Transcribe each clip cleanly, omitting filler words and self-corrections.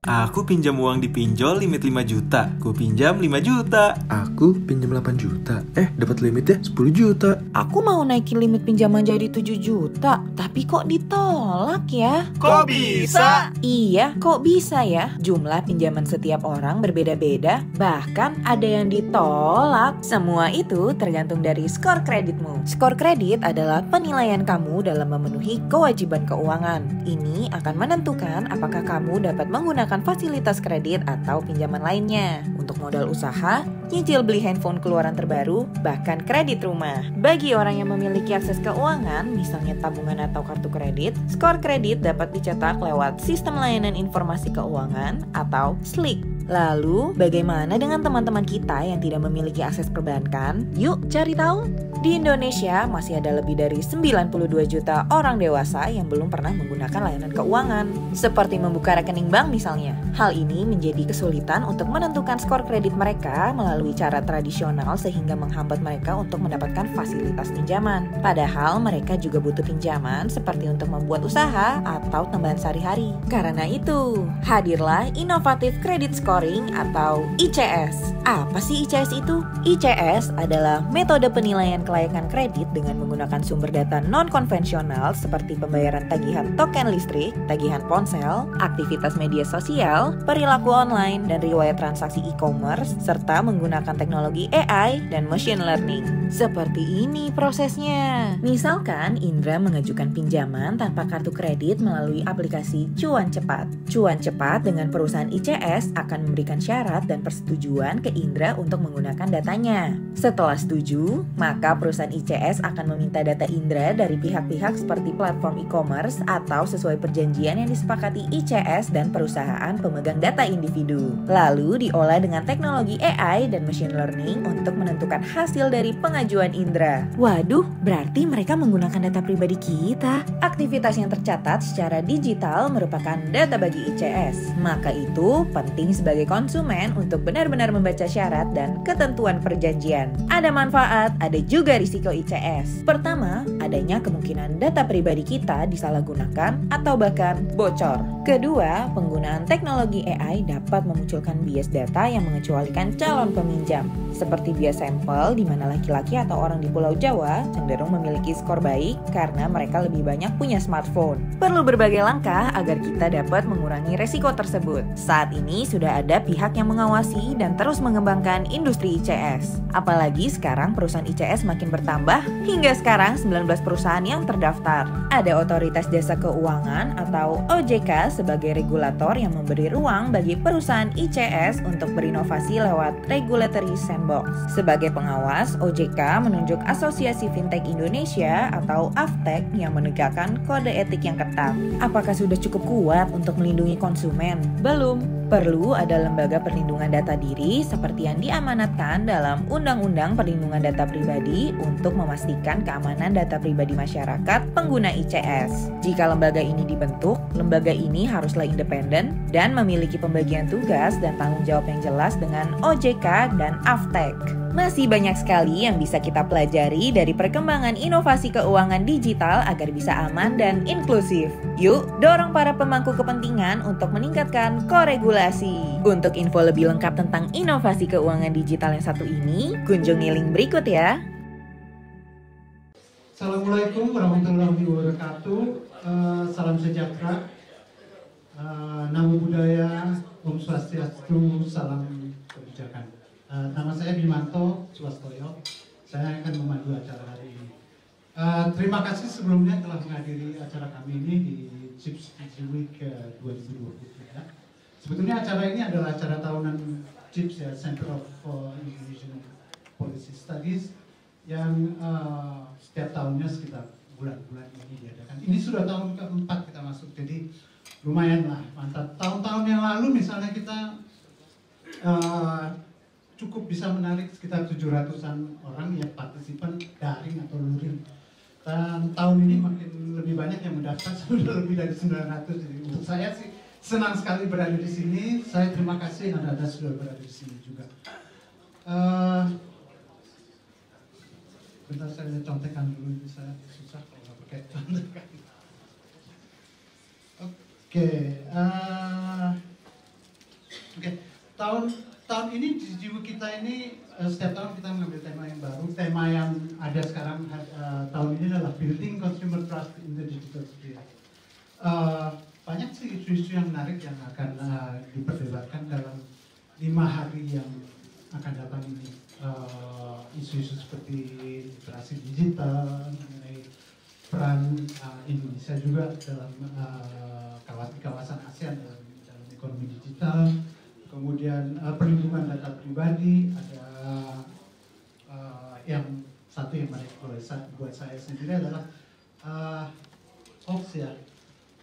Aku pinjam uang di pinjol limit 5 juta. Ku pinjam 5 juta. Aku pinjam 8 juta. Dapat limitnya 10 juta. Aku mau naikin limit pinjaman jadi 7 juta. Tapi kok ditolak ya? Kok bisa? Iya, kok bisa ya? Jumlah pinjaman setiap orang berbeda-beda. Bahkan ada yang ditolak. Semua itu tergantung dari skor kreditmu. Skor kredit adalah penilaian kamu dalam memenuhi kewajiban keuangan. Ini akan menentukan apakah kamu dapat menggunakan fasilitas kredit atau pinjaman lainnya untuk modal usaha, nyicil beli handphone keluaran terbaru, bahkan kredit rumah. Bagi orang yang memiliki akses keuangan, misalnya tabungan atau kartu kredit, skor kredit dapat dicetak lewat Sistem Layanan Informasi Keuangan atau SLIK. Lalu, bagaimana dengan teman-teman kita yang tidak memiliki akses perbankan? Yuk cari tahu! Di Indonesia masih ada lebih dari 92 juta orang dewasa yang belum pernah menggunakan layanan keuangan, seperti membuka rekening bank misalnya. Hal ini menjadi kesulitan untuk menentukan skor kredit mereka melalui cara tradisional sehingga menghambat mereka untuk mendapatkan fasilitas pinjaman. Padahal mereka juga butuh pinjaman seperti untuk membuat usaha atau tambahan sehari-hari. Karena itu, hadirlah Inovatif Credit Scoring atau ICS. Apa sih ICS itu? ICS adalah metode penilaian kelayakan kredit dengan menggunakan sumber data non-konvensional seperti pembayaran tagihan token listrik, tagihan ponsel, aktivitas media sosial, perilaku online, dan riwayat transaksi e-commerce, serta menggunakan teknologi AI dan machine learning. Seperti ini prosesnya. Misalkan Indra mengajukan pinjaman tanpa kartu kredit melalui aplikasi Cuan Cepat. Cuan Cepat dengan perusahaan ICS akan memberikan syarat dan persetujuan ke Indra untuk menggunakan datanya. Setelah setuju, maka perusahaan ICS akan meminta data Indra dari pihak-pihak seperti platform e-commerce atau sesuai perjanjian yang disepakati ICS dan perusahaan pemegang data individu. Lalu diolah dengan teknologi AI dan machine learning untuk menentukan hasil dari pengajuan Indra. Waduh, berarti mereka menggunakan data pribadi kita. Aktivitas yang tercatat secara digital merupakan data bagi ICS. Maka itu penting sebagai konsumen untuk benar-benar membaca syarat dan ketentuan perjanjian. Ada manfaat, ada juga risiko ICS. Pertama, adanya kemungkinan data pribadi kita disalahgunakan atau bahkan bocor. Kedua, penggunaan teknologi AI dapat memunculkan bias data yang mengecualikan calon peminjam, seperti bias sampel di mana laki-laki atau orang di Pulau Jawa cenderung memiliki skor baik karena mereka lebih banyak punya smartphone. Perlu berbagai langkah agar kita dapat mengurangi resiko tersebut. Saat ini sudah ada pihak yang mengawasi dan terus mengembangkan industri ICS. Apalagi sekarang perusahaan ICS makin bertambah, hingga sekarang 19 perusahaan yang terdaftar. Ada Otoritas Jasa Keuangan atau OJK sebagai regulator yang memberi ruang bagi perusahaan ICS untuk berinovasi lewat Regulatory Sandbox. Sebagai pengawas, OJK menunjuk Asosiasi Fintech Indonesia atau AFTEC yang menegakkan kode etik yang ketat. Apakah sudah cukup kuat untuk melindungi konsumen? Belum. Perlu ada lembaga perlindungan data diri seperti yang diamanatkan dalam Undang-Undang Perlindungan Data Pribadi untuk memastikan keamanan data pribadi masyarakat pengguna ICS. Jika lembaga ini dibentuk, lembaga ini haruslah independen dan memiliki pembagian tugas dan tanggung jawab yang jelas dengan OJK dan AFTEC. Masih banyak sekali yang bisa kita pelajari dari perkembangan inovasi keuangan digital agar bisa aman dan inklusif. Yuk, dorong para pemangku kepentingan untuk meningkatkan koregulasi. Untuk info lebih lengkap tentang inovasi keuangan digital yang satu ini, kunjungi link berikut ya. Assalamualaikum warahmatullahi wabarakatuh. Salam sejahtera, namo buddhaya, Om Swastiastu, salam kebijakan. Nama saya Bimanto Suwastoyo. Saya akan memandu acara hari ini. Terima kasih sebelumnya telah menghadiri acara kami ini di CIPS Week 2023. Sebetulnya acara ini adalah acara tahunan CIPS ya, Center of Indonesian Policy Studies, yang setiap tahunnya sekitar bulan-bulan ini diadakan. Ini sudah tahun keempat kita masuk, jadi lumayan lah, mantap. Tahun-tahun yang lalu misalnya kita cukup bisa menarik sekitar 700-an orang yang partisipan daring atau luring. Dan tahun ini makin lebih banyak yang mendaftar, sudah lebih dari 900. Jadi untuk saya sih senang sekali berada di sini. Saya terima kasih Anda sudah berada di sini juga. Bentar saya contekan dulu, ini saya susah kalau nggak pakai contekan. Oke. Tahun ini di Jiwu kita ini setiap tahun kita mengambil tema yang baru. Tema yang ada sekarang tahun ini adalah Building Consumer Trust in the Digital Sphere. Banyak sih isu-isu yang menarik yang akan diperdebatkan dalam 5 hari yang akan datang ini. Isu-isu seperti literasi digital, mengenai peran Indonesia juga dalam kawasan ASEAN dalam ekonomi digital. Kemudian perlindungan data pribadi, ada yang satu yang menarik buat saya sendiri adalah hoax ya,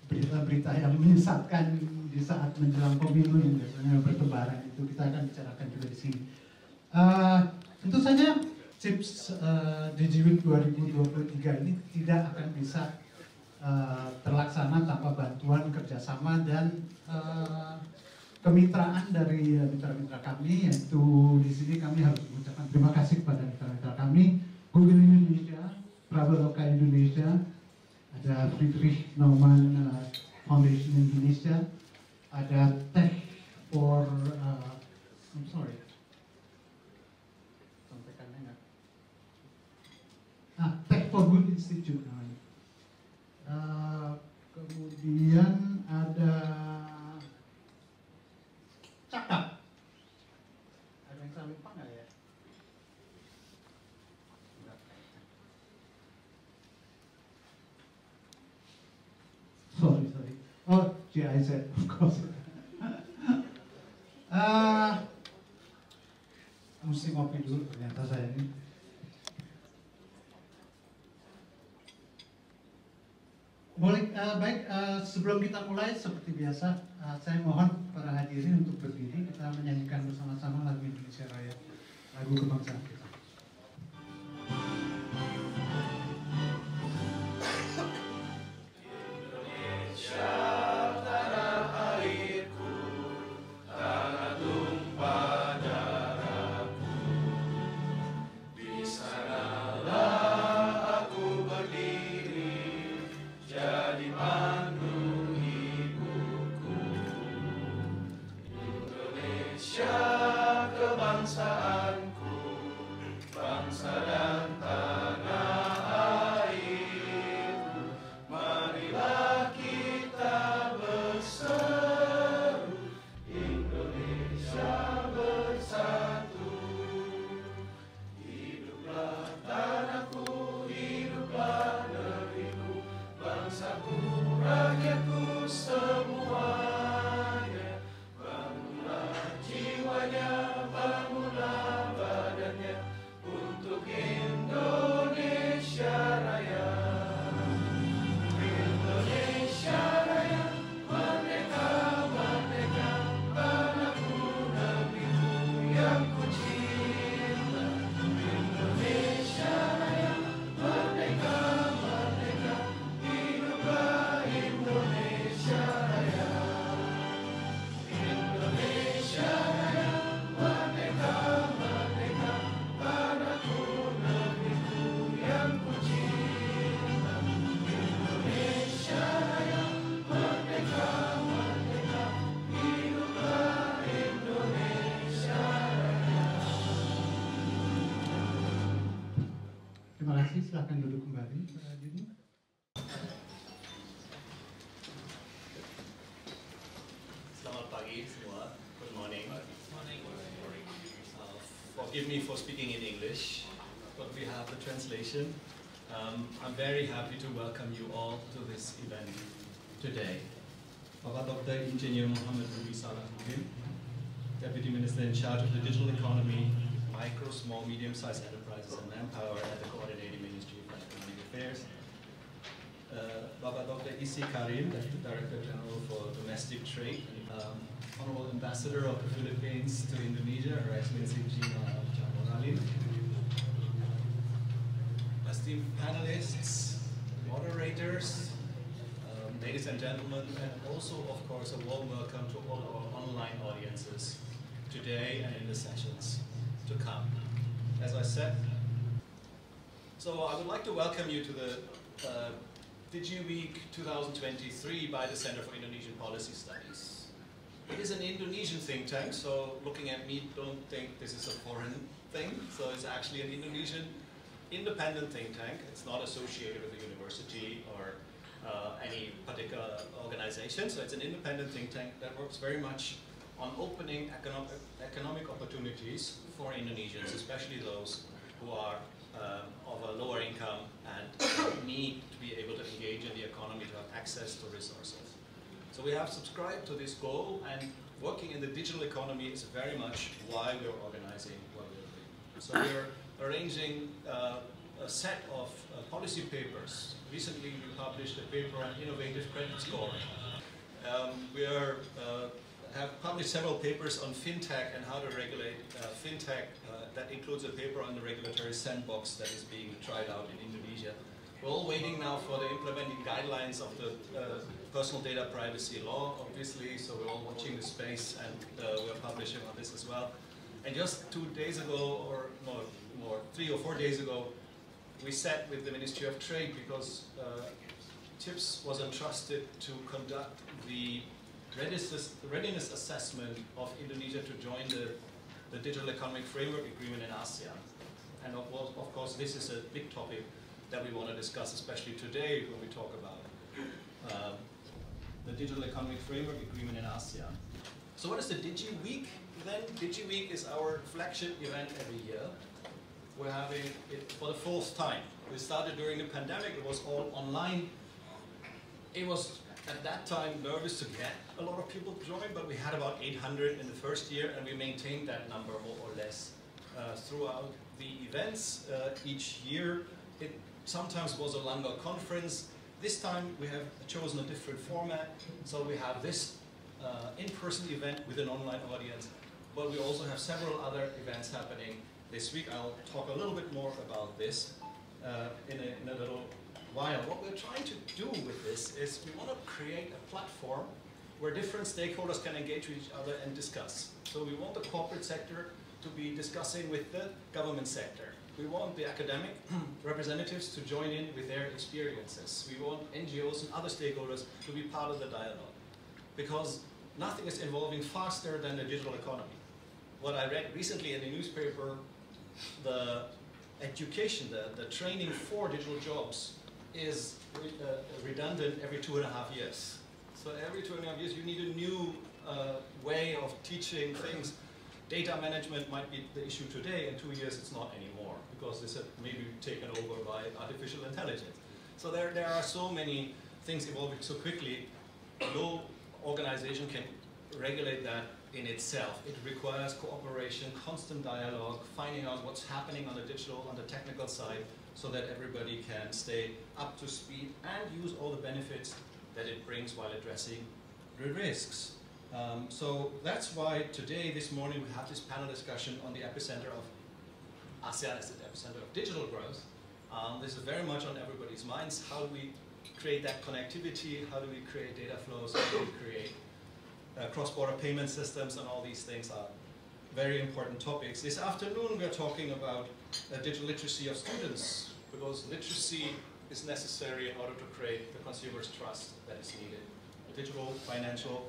berita-berita yang menyesatkan di saat menjelang pemilu yang biasanya bertebaran, itu kita akan bicarakan juga di sini. Tentu saja CIPS DigiWeek 2023 ini tidak akan bisa terlaksana tanpa bantuan kerjasama dan kemitraan dari mitra-mitra kami, yaitu di sini kami harus mengucapkan terima kasih kepada mitra-mitra kami, Google Indonesia, Traveloka Indonesia, ada Friedrich Naumann Foundation Indonesia, ada Tech for Tech for Good Institute namanya. Kemudian ada Cakap. Ada yang saya lupa nggak ya? Sorry. Oh, GIZ, of course. Mesti ngopi dulu ternyata saya ini. Baik, sebelum kita mulai seperti biasa, saya mohon para hadirin untuk berdiri, kita menyanyikan bersama-sama lagu Indonesia Raya, lagu kebangsaan kita. Terima kasih, silahkan duduk kembali. Selamat pagi semua. Good morning. Forgive me for speaking in English, but we have the translation. I'm very happy to welcome you all to this event today. Bapak Dr. Engineer Muhammad Ruby Salahuddin, Deputy Minister in charge of the digital economy, micro, small, medium-sized enterprises and manpower at the Coordinating Ministry of Economic Affairs. Bapak Dr. Isi Karim, Director General for Domestic Trade, Honorable Ambassador of the Philippines to Indonesia, Her Excellency Gina esteemed panelists, moderators, ladies and gentlemen, and also, of course, a warm welcome to all our online audiences today and in the sessions to come. As I said, so I would like to welcome you to the DigiWeek 2023 by the Center for Indonesian Policy Studies. It is an Indonesian think tank, so looking at me, don't think this is a foreign thing. So it's actually an Indonesian independent think tank. It's not associated with a university or any particular organization. So it's an independent think tank that works very much on opening economic opportunities for Indonesians, especially those who are of a lower income and need to be able to engage in the economy to have access to resources. So we have subscribed to this goal, and working in the digital economy is very much why we're organizing what we're doing. So we're arranging a set of policy papers. Recently we published a paper on innovative credit scoring. We have published several papers on fintech and how to regulate fintech. That includes a paper on the regulatory sandbox that is being tried out in Indonesia. We're all waiting now for the implementing guidelines of the personal data privacy law, obviously, so we're all watching the space, and we're publishing on this as well. And just 2 days ago, or more, 3 or 4 days ago, we sat with the Ministry of Trade because TIPS was entrusted to conduct the readiness assessment of Indonesia to join the Digital Economic Framework Agreement in ASEAN. And of course, this is a big topic that we want to discuss, especially today when we talk about the Digital Economic Framework Agreement in ASEAN. So what is the DigiWeek then? DigiWeek is our flagship event every year. We're having it for the 4th time. We started during the pandemic, it was all online. It was at that time nervous to get a lot of people to join, but we had about 800 in the first year, and we maintained that number more or less throughout the events each year. It sometimes was a longer conference. This time we have chosen a different format, so we have this in-person event with an online audience, but we also have several other events happening this week. I'll talk a little bit more about this in a little while. What we're trying to do with this is we want to create a platform where different stakeholders can engage with each other and discuss. So we want the corporate sector to be discussing with the government sector. We want the academic representatives to join in with their experiences. We want NGOs and other stakeholders to be part of the dialogue, because nothing is evolving faster than the digital economy. What I read recently in the newspaper, the education, the training for digital jobs is redundant every 2.5 years. So every 2.5 years you need a new way of teaching things. Data management might be the issue today, in 2 years it's not anymore, because this has maybe taken over by artificial intelligence. So there are so many things evolving so quickly, no organization can regulate that in itself. It requires cooperation, constant dialogue, finding out what's happening on the digital, on the technical side, so that everybody can stay up to speed and use all the benefits that it brings while addressing the risks. So that's why today, this morning, we have this panel discussion on the epicenter of ASEAN as the epicenter of digital growth. This is very much on everybody's minds. How do we create that connectivity? How do we create data flows? How do we create cross-border payment systems? And all these things are very important topics. This afternoon, we're talking about digital literacy of students, because literacy is necessary in order to create the consumer's trust that is needed. Digital, financial,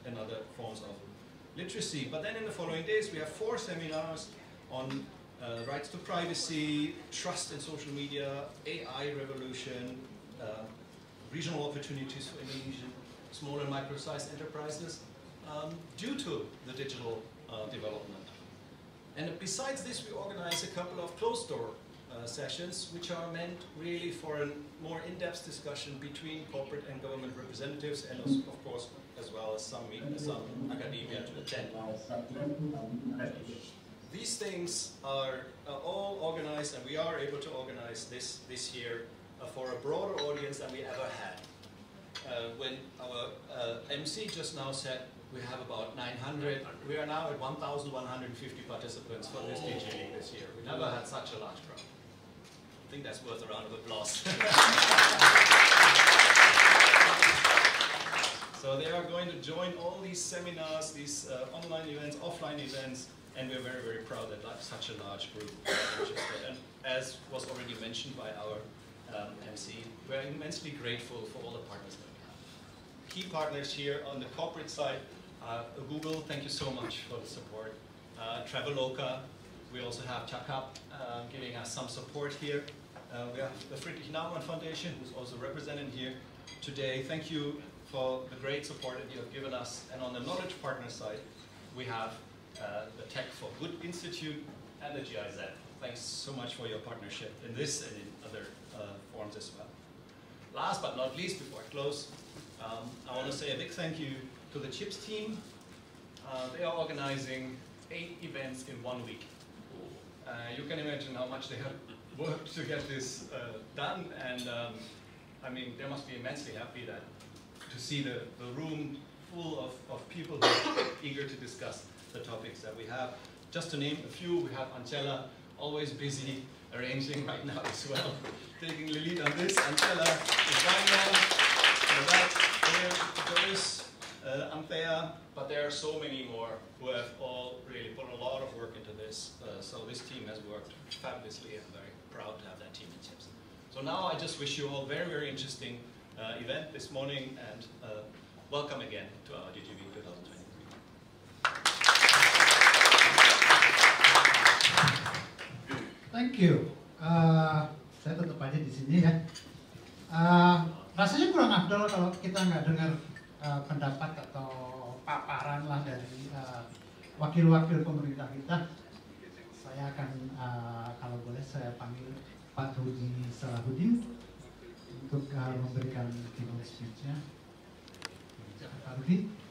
and other forms of literacy. But then in the following days, we have 4 seminars on rights to privacy, trust in social media, AI revolution, regional opportunities for Indonesian small and micro-sized enterprises due to the digital development. And besides this, we organize a couple of closed-door sessions, which are meant really for a more in-depth discussion between corporate and government representatives, and of course, as well as some academia to attend. These things are all organized, and we are able to organize this year for a broader audience than we ever had. When our MC just now said we have about 900, we are now at 1,150 participants for this DigiWeek this year. We never had such a large crowd. I think that's worth a round of applause. So they are going to join all these seminars, these online events, offline events, and we're very, very proud that such a large group is interested. And as was already mentioned by our MC, we're immensely grateful for all the partners that we have. Key partners here on the corporate side, Google, thank you so much for the support. Traveloka, we also have Chakap giving us some support here. We have the Friedrich Naumann Foundation, who's also represented here today. Thank you for the great support that you have given us. And on the knowledge partner side, we have the Tech for Good Institute and the GIZ. Thanks so much for your partnership in this and in other forms as well. Last but not least, before I close, I want to say a big thank you to the CHIPS team. They are organizing 8 events in 1 week. You can imagine how much they have worked to get this done, and I mean, they must be immensely happy that to see the room full of people who are eager to discuss the topics that we have. Just to name a few, we have Angela, always busy arranging right now as well, taking the lead on this. Angela is right now, Doris, Anthea, but there are so many more who have all really put a lot of work into this. So this team has worked fabulously, and I'm very proud to have that team in CHIPS. So now I just wish you all very, very interesting event this morning, and welcome again to our DGB 2023. Thank you. Saya tetap aja di sini ya. Rasanya kurang afdol kalau kita nggak dengar pendapat atau paparan lah dari wakil-wakil pemerintah kita. Saya akan, kalau boleh saya panggil Pak Rudi Salahuddin untuk memberikan keynote speech-nya. Pak Rudi.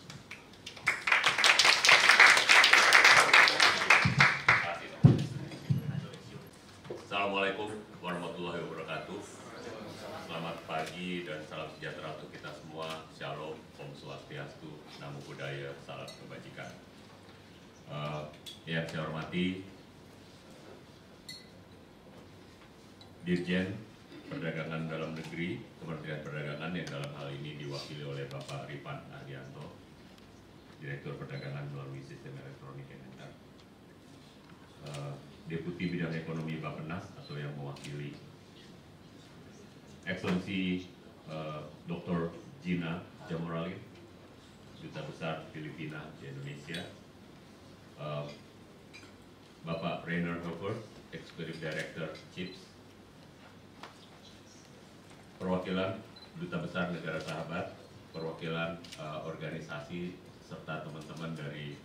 Assalamualaikum warahmatullahi wabarakatuh. Selamat pagi dan salam sejahtera untuk kita semua. Shalom, Om Swastiastu, Namo Buddhaya, salam kebajikan. Yang saya hormati Dirjen Perdagangan Dalam Negeri, Kementerian Perdagangan yang dalam hal ini diwakili oleh Bapak Rifan Ardianto, Direktur Perdagangan melalui Sistem Elektronik Kementan. Deputi Bidang Ekonomi Bappenas atau yang mewakili Excellency Dr. Gina Jamoralin, Duta Besar Filipina di Indonesia, Bapak Rainer Hofer, Executive Director CHIPS, perwakilan Duta Besar Negara Sahabat, perwakilan organisasi serta teman-teman dari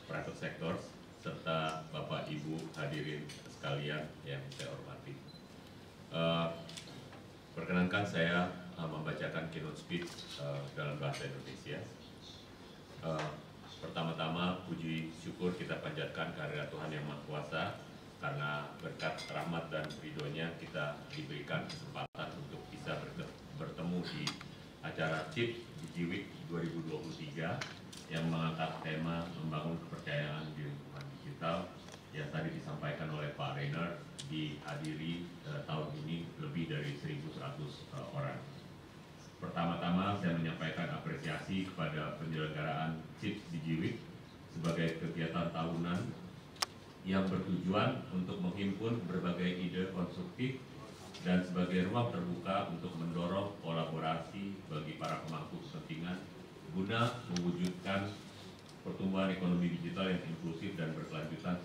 private sector, serta Bapak Ibu hadirin sekalian yang saya hormati. Perkenankan saya membacakan keynote speech dalam bahasa Indonesia. Pertama-tama puji syukur kita panjatkan kehadirat Tuhan Yang Maha Kuasa, karena berkat rahmat dan ridhonya kita diberikan kesempatan untuk bisa bertemu di acara CHIPS Digiweek 2023 yang mengangkat tema membangun kepercayaan di lingkungan digital yang tadi disampaikan oleh Pak Rainer, dihadiri tahun ini lebih dari 1.100 orang. Pertama-tama saya menyampaikan apresiasi kepada penyelenggaraan CHIPS Digiweek sebagai kegiatan tahunan yang bertujuan untuk menghimpun berbagai ide konstruktif dan sebagai ruang terbuka untuk mendorong kolaborasi bagi para pemangku kepentingan guna mewujudkan pertumbuhan ekonomi digital yang inklusif dan berkelanjutan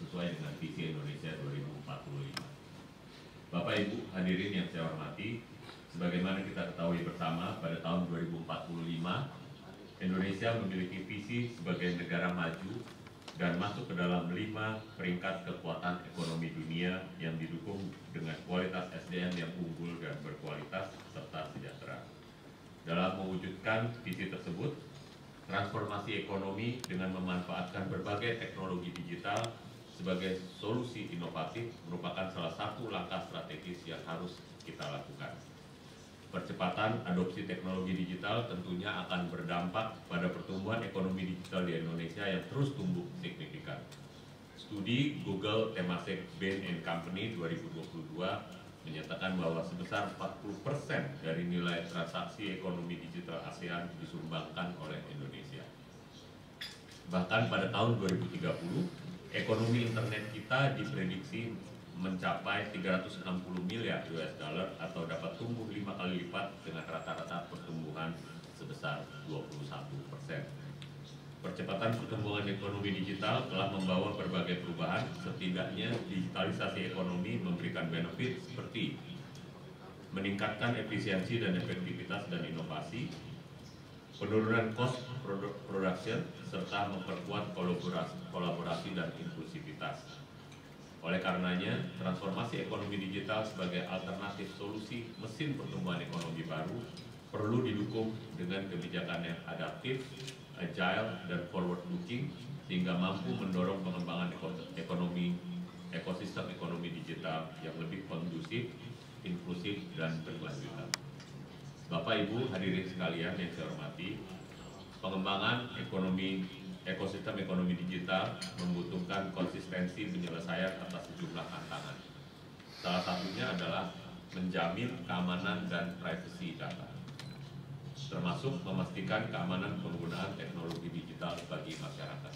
sesuai dengan visi Indonesia 2045. Bapak Ibu hadirin yang saya hormati, sebagaimana kita ketahui bersama, pada tahun 2045 Indonesia memiliki visi sebagai negara maju dan masuk ke dalam 5 peringkat kekuatan ekonomi dunia yang didukung dengan kualitas SDM yang unggul dan berkualitas serta sejahtera. Dalam mewujudkan visi tersebut, transformasi ekonomi dengan memanfaatkan berbagai teknologi digital sebagai solusi inovatif merupakan salah satu langkah strategis yang harus kita lakukan. Percepatan adopsi teknologi digital tentunya akan berdampak pada pertumbuhan ekonomi digital di Indonesia yang terus tumbuh signifikan. Studi Google Temasek Bain & Company 2022 menyatakan bahwa sebesar 40% dari nilai transaksi ekonomi digital ASEAN disumbangkan oleh Indonesia. Bahkan pada tahun 2030, ekonomi internet kita diprediksi mencapai 360 miliar US dollar atau dapat tumbuh 5 kali lipat dengan rata-rata pertumbuhan sebesar 21%. Percepatan pertumbuhan ekonomi digital telah membawa berbagai perubahan, setidaknya digitalisasi ekonomi memberikan benefit seperti meningkatkan efisiensi dan efektivitas dan inovasi, penurunan cost production, serta memperkuat kolaborasi dan inklusivitas. Oleh karenanya, transformasi ekonomi digital sebagai alternatif solusi mesin pertumbuhan ekonomi baru perlu didukung dengan kebijakan yang adaptif, agile, dan forward-looking sehingga mampu mendorong pengembangan ekosistem ekonomi digital yang lebih kondusif, inklusif, dan berkelanjutan. Bapak Ibu hadirin sekalian yang saya hormati, pengembangan ekosistem ekonomi digital membutuhkan konsistensi penyelesaian atas sejumlah tantangan. Salah satunya adalah menjamin keamanan dan privasi data, termasuk memastikan keamanan penggunaan teknologi digital bagi masyarakat.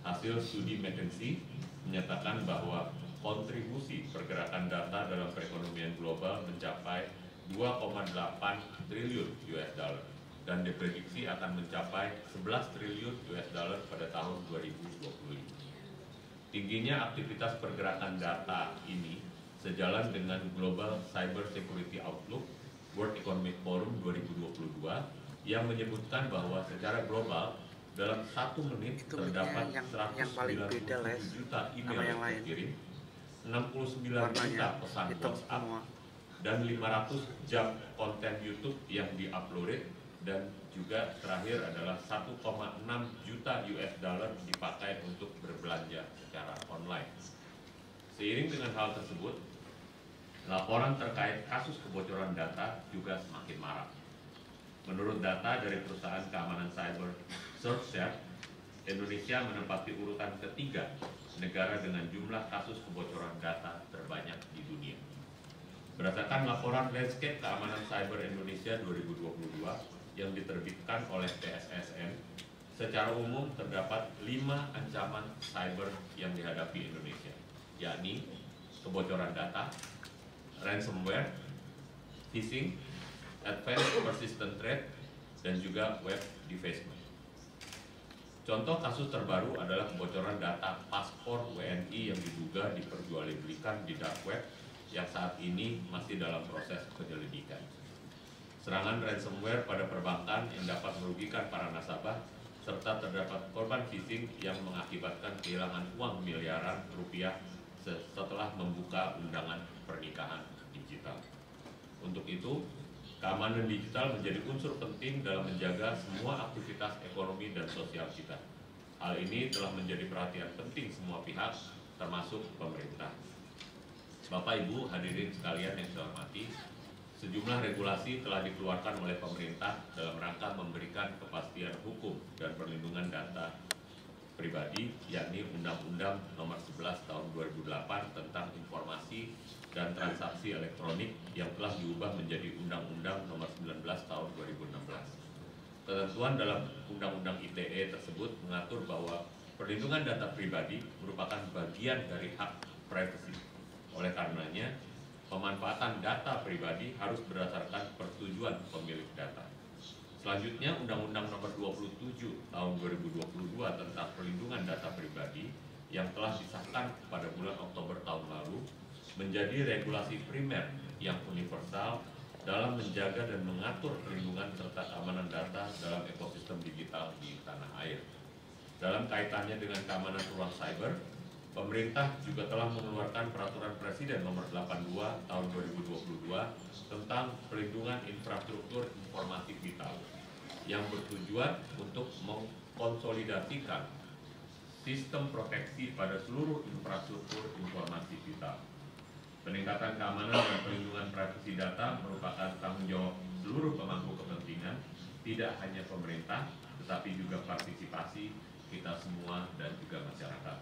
Hasil studi McKinsey menyatakan bahwa kontribusi pergerakan data dalam perekonomian global mencapai 2,8 triliun US dollar dan diprediksi akan mencapai 11 triliun US dollar pada tahun 2025. Tingginya aktivitas pergerakan data ini sejalan dengan Global Cyber Security Outlook World Economic Forum 2022 yang menyebutkan bahwa secara global dalam 1 menit terdapat 197 juta email yang terkirim, 69 juta pesan WhatsApp, dan 500 jam konten YouTube yang diupload, dan juga terakhir adalah 1,6 juta US dollar dipakai untuk berbelanja secara online. Seiring dengan hal tersebut, laporan terkait kasus kebocoran data juga semakin marak. Menurut data dari perusahaan keamanan cyber SearchShare, Indonesia menempati urutan ketiga negara dengan jumlah kasus kebocoran data terbanyak di dunia. Berdasarkan laporan Landscape Keamanan Cyber Indonesia 2022 yang diterbitkan oleh PSSN, secara umum terdapat 5 ancaman cyber yang dihadapi Indonesia, yakni kebocoran data, ransomware, phishing, advanced persistent threat, dan juga web defacement. Contoh kasus terbaru adalah kebocoran data paspor WNI yang diduga diperjualbelikan di dark web yang saat ini masih dalam proses penyelidikan. Serangan ransomware pada perbankan yang dapat merugikan para nasabah, serta terdapat korban phishing yang mengakibatkan kehilangan uang miliaran rupiah setelah membuka undangan pernikahan digital. Untuk itu, keamanan digital menjadi unsur penting dalam menjaga semua aktivitas ekonomi dan sosial kita. Hal ini telah menjadi perhatian penting semua pihak, termasuk pemerintah. Bapak Ibu hadirin sekalian yang saya hormati, sejumlah regulasi telah dikeluarkan oleh pemerintah dalam rangka memberikan kepastian hukum dan perlindungan data pribadi, yakni Undang-Undang Nomor 11 Tahun 2008 tentang Informasi dan Transaksi Elektronik yang telah diubah menjadi Undang-Undang Nomor 19 Tahun 2016. Ketentuan dalam Undang-Undang ITE tersebut mengatur bahwa perlindungan data pribadi merupakan bagian dari hak privasi. Oleh karenanya, pemanfaatan data pribadi harus berdasarkan persetujuan pemilik data. Selanjutnya, Undang-Undang Nomor 27 Tahun 2022 tentang Perlindungan Data Pribadi yang telah disahkan pada bulan Oktober tahun lalu menjadi regulasi primer yang universal dalam menjaga dan mengatur perlindungan serta keamanan data dalam ekosistem digital di tanah air. Dalam kaitannya dengan keamanan ruang cyber, pemerintah juga telah mengeluarkan Peraturan Presiden Nomor 82 Tahun 2022 tentang Perlindungan Infrastruktur Informasi Vital yang bertujuan untuk mengkonsolidasikan sistem proteksi pada seluruh infrastruktur informasi vital. Peningkatan keamanan dan perlindungan privasi data merupakan tanggung jawab seluruh pemangku kepentingan, tidak hanya pemerintah, tetapi juga partisipasi kita semua dan juga masyarakat.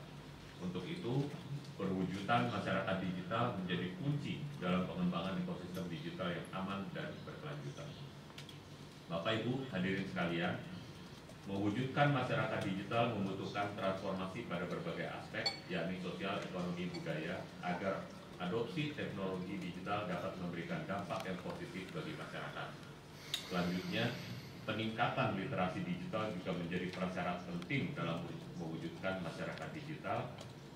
Untuk mewujudkan masyarakat digital menjadi kunci dalam pengembangan ekosistem digital yang aman dan berkelanjutan. Bapak Ibu hadirin sekalian, mewujudkan masyarakat digital membutuhkan transformasi pada berbagai aspek, yakni sosial, ekonomi, budaya, agar adopsi teknologi digital dapat memberikan dampak yang positif bagi masyarakat. Selanjutnya, peningkatan literasi digital juga menjadi prasyarat penting dalam mewujudkan masyarakat digital,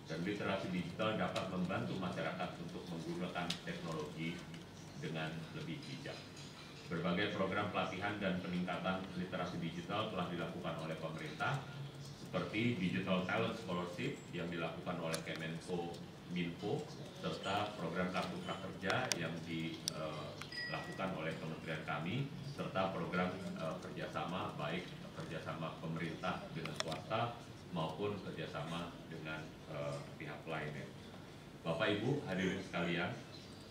dan literasi digital dapat membantu masyarakat untuk menggunakan teknologi dengan lebih bijak. Berbagai program pelatihan dan peningkatan literasi digital telah dilakukan oleh pemerintah, seperti Digital Talent Scholarship yang dilakukan oleh Kemenkominfo, serta program Kartu Prakerja yang dilakukan oleh kementerian kami, serta program kerjasama, baik kerjasama pemerintah dengan swasta maupun kerjasama dengan pihak lainnya. Bapak Ibu hadirin sekalian,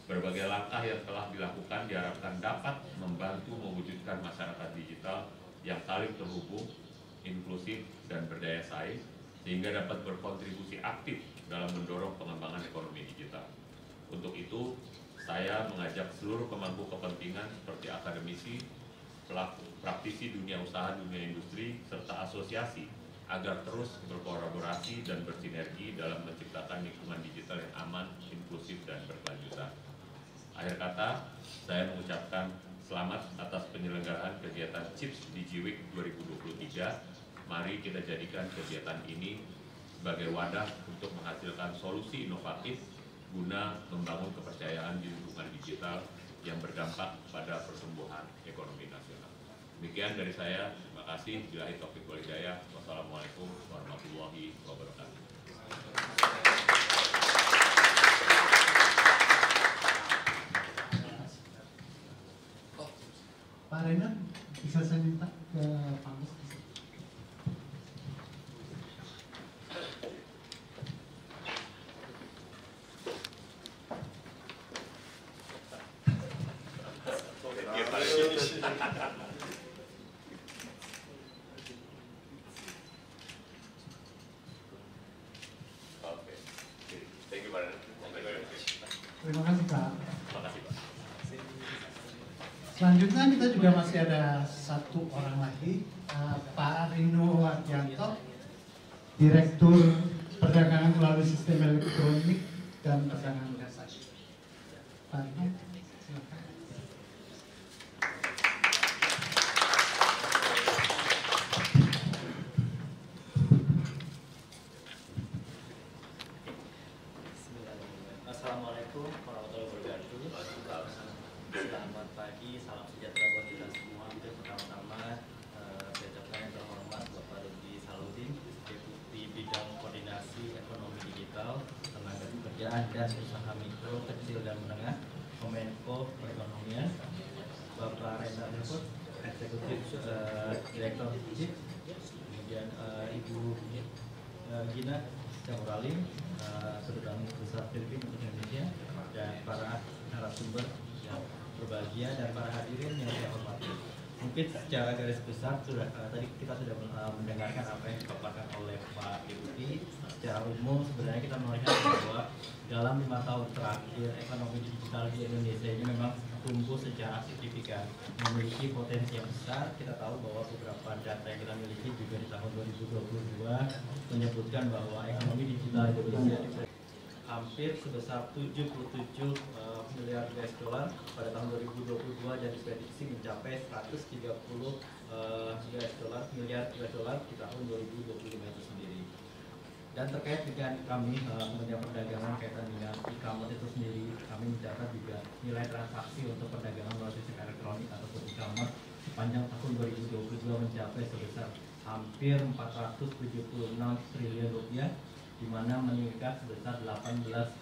berbagai langkah yang telah dilakukan diharapkan dapat membantu mewujudkan masyarakat digital yang saling terhubung, inklusif, dan berdaya saing, sehingga dapat berkontribusi aktif dalam mendorong pengembangan ekonomi digital. Untuk itu, saya mengajak seluruh pemangku kepentingan seperti akademisi, pelaku, praktisi dunia usaha, dunia industri, serta asosiasi agar terus berkolaborasi dan bersinergi dalam menciptakan lingkungan digital yang aman, inklusif, dan berkelanjutan. Akhir kata, saya mengucapkan selamat atas penyelenggaraan kegiatan CHIPS DigiWeek 2023. Mari kita jadikan kegiatan ini sebagai wadah untuk menghasilkan solusi inovatif guna membangun kepercayaan di lingkungan digital yang berdampak pada pertumbuhan ekonomi nasional. Demikian dari saya, terima kasih. Billahi taufiq wal hidayah. Wassalamualaikum warahmatullahi wabarakatuh. Pak Renan, bisa saya minta ke Pak Mus? Terima kasih Pak. Selanjutnya kita juga masih ada satu orang lagi, Pak Rino Wardianto, Direktur Perdagangan melalui Sistem Elektronik dan Perdagangan Jasa. Pak Rino, silakan. Assalamualaikum warahmatullahi wabarakatuh. Selamat pagi, salam sejahtera buat kita semua. Untuk pertama-tama saya ucapkan yang terhormat Bapak Rudi Saludin, Deputi Bidang Koordinasi Ekonomi Digital, Tenaga Kerjaan dan Usaha Mikro, Kecil dan Menengah, Kemenko Perekonomian, Bapak Reza Nurput, Eksekutif Direktur CHIPS, kemudian Ibu Gina Camuralim, Kedutaan Besar Filipina untuk Indonesia, dan para narasumber yang berbahagia dan para hadirin yang saya hormati. Mungkin secara garis besar tadi kita sudah mendengarkan apa yang dipaparkan oleh Pak Deputi. Secara umum sebenarnya kita melihat bahwa dalam 5 tahun terakhir ekonomi digital di Indonesia ini memang tumbuh secara signifikan, memiliki potensi yang besar. Kita tahu bahwa beberapa data yang kita miliki juga di tahun 2022 menyebutkan bahwa ekonomi digital Indonesia hampir sebesar 77 miliar US dollar pada tahun 2022 dan diprediksi mencapai 130 miliar US dollar di tahun 2025 itu sendiri. Dan terkait dengan kami Kementerian Perdagangan kaitan dengan e-commerce itu sendiri, kami mencatat juga nilai transaksi untuk perdagangan melalui sistem elektronik ataupun e-commerce sepanjang tahun 2022 mencapai sebesar hampir 476 triliun rupiah, di mana meningkat sebesar 18,7%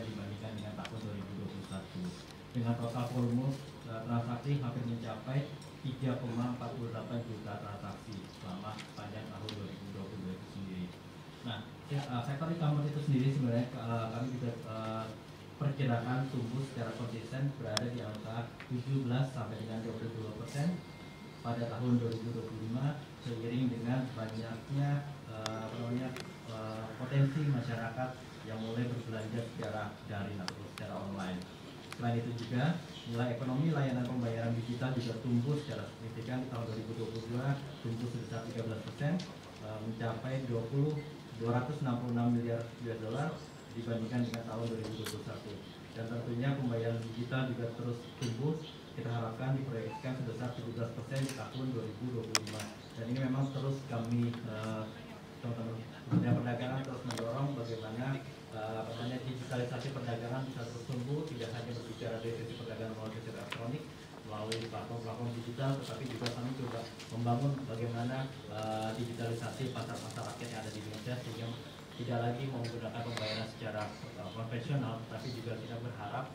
dibandingkan dengan tahun 2021. Dengan total volume transaksi hampir mencapai 3,48 juta transaksi selama sepanjang tahun 2022 itu sendiri. Nah, sektor e-commerce itu sendiri sebenarnya kami juga perkirakan tumbuh secara konsisten berada di angka 17 sampai dengan 22% pada tahun 2025 seiring dengan banyaknya potensi masyarakat yang mulai berbelanja secara daring atau secara online. Selain itu juga, nilai ekonomi layanan pembayaran digital juga tumbuh secara signifikan di tahun 2022, tumbuh sebesar 13%, mencapai 266 miliar US dollar dibandingkan dengan tahun 2021. Dan tentunya pembayaran digital juga terus tumbuh. Kita harapkan diproyeksikan sebesar 17% di tahun 2025. Dan ini memang terus kami teman-teman Kementerian Perdagangan terus mendorong bagaimana digitalisasi perdagangan bisa terus tumbuh, tidak hanya berbicara dari sisi perdagangan melalui sistem elektronik, melalui platform-platform digital, tetapi juga kami coba membangun bagaimana digitalisasi pasar-pasar rakyat yang ada di Indonesia sehingga tidak lagi menggunakan pembayaran secara konvensional, tapi juga kita berharap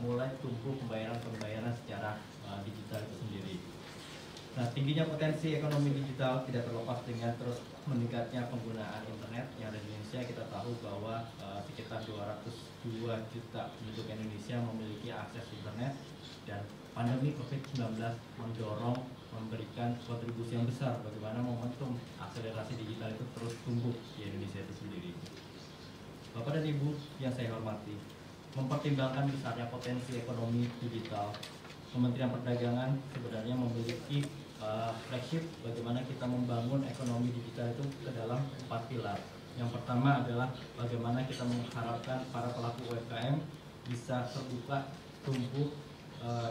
mulai tumbuh pembayaran secara digital itu sendiri. Nah, tingginya potensi ekonomi digital tidak terlepas dengan terus meningkatnya penggunaan internet yang ada di Indonesia. Kita tahu bahwa sekitar 202 juta penduduk Indonesia memiliki akses internet, dan pandemi COVID-19 memberikan kontribusi yang besar bagaimana momentum akselerasi digital itu terus tumbuh di Indonesia itu sendiri. Bapak dan Ibu yang saya hormati, mempertimbangkan besarnya potensi ekonomi digital, Kementerian Perdagangan sebenarnya memiliki flagship bagaimana kita membangun ekonomi digital itu ke dalam 4 pilar. Yang pertama adalah bagaimana kita mengharapkan para pelaku UMKM bisa terbuka, tumbuh,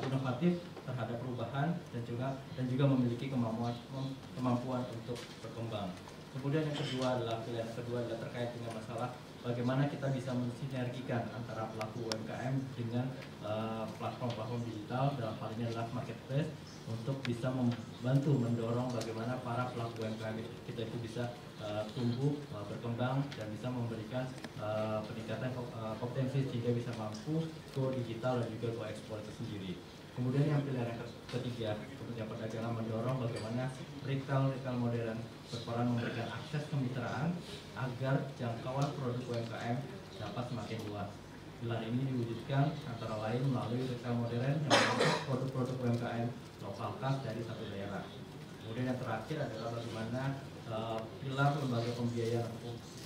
inovatif terhadap perubahan dan juga memiliki kemampuan untuk berkembang. Kemudian yang kedua adalah pilihan kedua adalah terkait dengan masalah bagaimana kita bisa mensinergikan antara pelaku UMKM dengan platform-platform digital, dalam hal ini adalah marketplace, untuk bisa membantu mendorong bagaimana para pelaku UMKM kita itu bisa tumbuh, berkembang, dan bisa memberikan peningkatan kompetensi sehingga bisa mampu go digital dan juga go ekspor itu sendiri. Kemudian yang pilihan yang ketiga, Kementerian Perdagangan mendorong bagaimana retail modern berperan memberikan akses kemitraan agar jangkauan produk UMKM dapat semakin luas. Pilar ini diwujudkan antara lain melalui retail modern yang mengangkat produk-produk UMKM lokal khas dari satu daerah. Kemudian yang terakhir adalah bagaimana pilar lembaga pembiayaan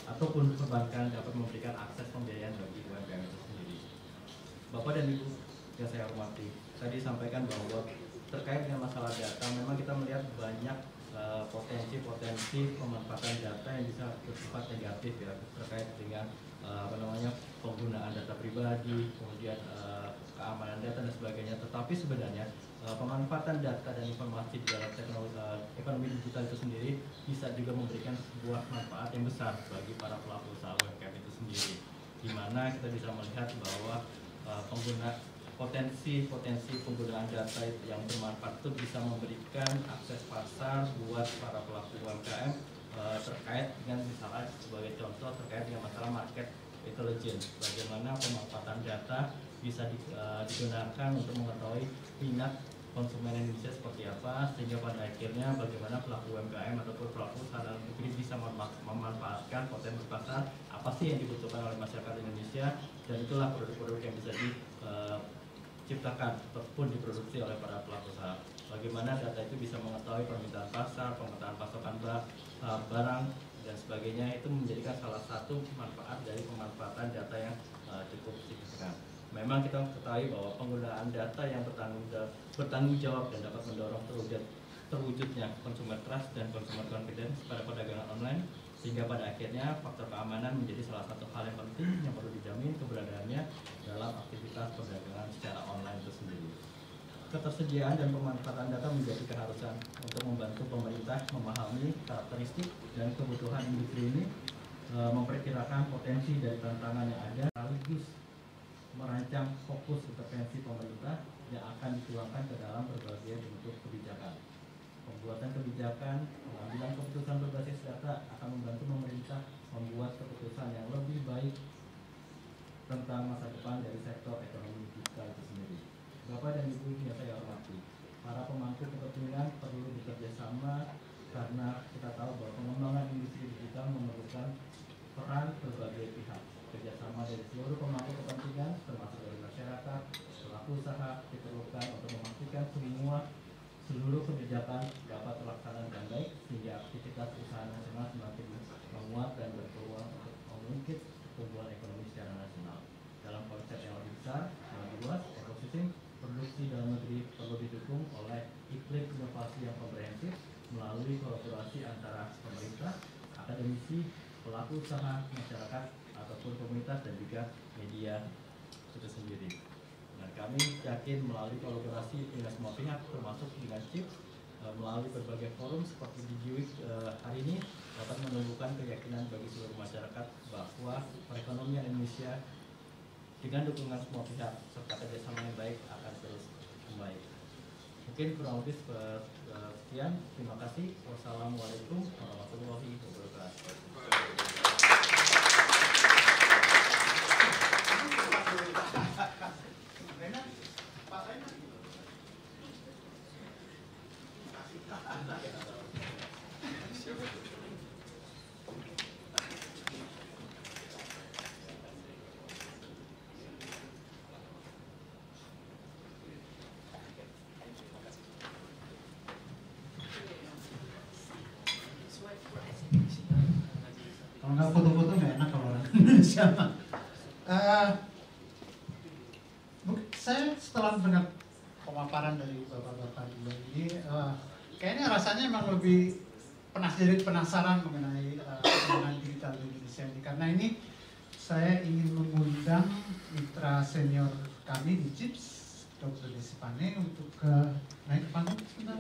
ataupun perbankan dapat memberikan akses pembiayaan bagi UMKM itu sendiri. Bapak dan Ibu yang saya hormati, tadi sampaikan bahwa terkait dengan masalah data, memang kita melihat banyak potensi pemanfaatan data yang bisa bersifat negatif ya, terkait dengan penggunaan data pribadi, kemudian keamanan data dan sebagainya. Tetapi sebenarnya pemanfaatan data dan informasi di dalam teknologi ekonomi digital itu sendiri bisa juga memberikan sebuah manfaat yang besar bagi para pelaku usaha UMKM itu sendiri, di mana kita bisa melihat bahwa potensi penggunaan data yang bermanfaat itu bisa memberikan akses pasar buat para pelaku UMKM terkait dengan misalnya sebagai contoh terkait dengan masalah market intelligence, bagaimana pemanfaatan data bisa digunakan untuk mengetahui minat konsumen Indonesia seperti apa, sehingga pada akhirnya bagaimana pelaku UMKM ataupun pelaku usaha dalam negeri bisa memanfaatkan potensi pasar apa sih yang dibutuhkan oleh masyarakat Indonesia, dan itulah produk-produk yang bisa diciptakan ataupun diproduksi oleh para pelaku usaha. Bagaimana data itu bisa mengetahui permintaan pasar, pemetaan pasokan barang dan sebagainya, itu menjadikan salah satu manfaat dari pemanfaatan data yang cukup signifikan. Memang kita ketahui bahwa penggunaan data yang bertanggung jawab dan dapat mendorong terwujudnya consumer trust dan consumer confidence pada perdagangan online, sehingga pada akhirnya faktor keamanan menjadi salah satu hal yang penting yang perlu dijamin keberadaannya dalam aktivitas perdagangan secara online itu sendiri. Ketersediaan dan pemanfaatan data menjadi keharusan untuk membantu pemerintah memahami karakteristik dan kebutuhan industri ini, memperkirakan potensi dari tantangan yang ada, sekaligus merancang fokus intervensi pemerintah yang akan dituangkan ke dalam berbagai bentuk kebijakan. Pembuatan kebijakan, pengambilan keputusan berbasis data akan membantu pemerintah membuat keputusan yang lebih baik tentang masa depan dari sektor ekonomi digital itu sendiri. Bapak dan Ibu yang saya hormati, para pemangku kepentingan perlu bekerjasama karena kita tahu bahwa pengembangan industri digital memerlukan peran berbagai pihak. Kerjasama dari seluruh pemangku kepentingan termasuk dari masyarakat, pelaku usaha diperlukan untuk memastikan seluruh kebijakan dapat terlaksana dengan baik sehingga aktivitas usaha nasional semakin menguat dan berpeluang untuk konsep yang lebih besar, yang lebih luas, ekosistem produksi dalam negeri perlu didukung oleh iklim inovasi yang komprehensif melalui kolaborasi antara pemerintah, akademisi, pelaku usaha, masyarakat, ataupun komunitas dan juga media itu sendiri. Dan kami yakin melalui kolaborasi dengan semua pihak termasuk dengan CIPS melalui berbagai forum seperti di G-Week hari ini dapat menumbuhkan keyakinan bagi seluruh masyarakat bahwa perekonomian Indonesia dengan dukungan semua pihak serta kerjasama yang baik akan terus membaik. Mungkin kurang lebih sekian. Terima kasih. Wassalamualaikum warahmatullahi wabarakatuh. Kalau nggak foto-foto nggak enak kalau orang Indonesia. Saya setelah mendengar pemaparan dari bapak-bapak dua ini, kayaknya rasanya emang lebih penasaran mengenai perkembangan digital di Indonesia ini. Karena ini saya ingin mengundang mitra senior kami di CIPS, Dr. Desi Pane, untuk naik ke panggung sebentar.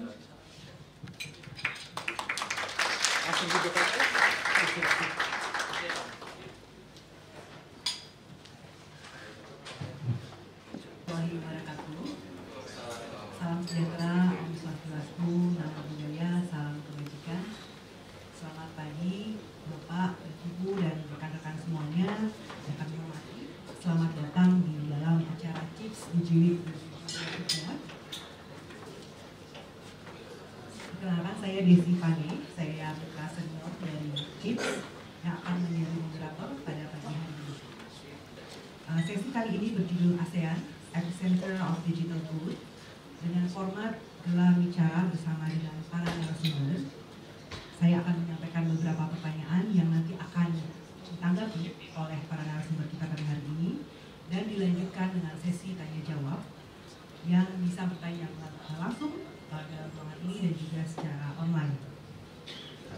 Salam sejahtera, Om Swastiastu, Namo Buddhaya, salam kebajikan. Selamat pagi, Bapak, Ibu, dan rekan-rekan semuanya yang kami hormati. Selamat datang di dalam acara CIPS di G-Week. Perkenalkan, saya Desi Pane, saya mitra senior dari CIPS yang akan menjadi moderator pada pagi hari ini. Sesi kali ini berjudul ASEAN, Epicenter of Digital Good, dengan format gelar bicara bersama dengan para narasumber. Saya akan menyampaikan beberapa pertanyaan yang nanti akan ditanggapi oleh para narasumber kita pada hari ini, dan dilanjutkan dengan sesi tanya jawab yang bisa bertanya langsung pada ruangan ini dan juga secara online.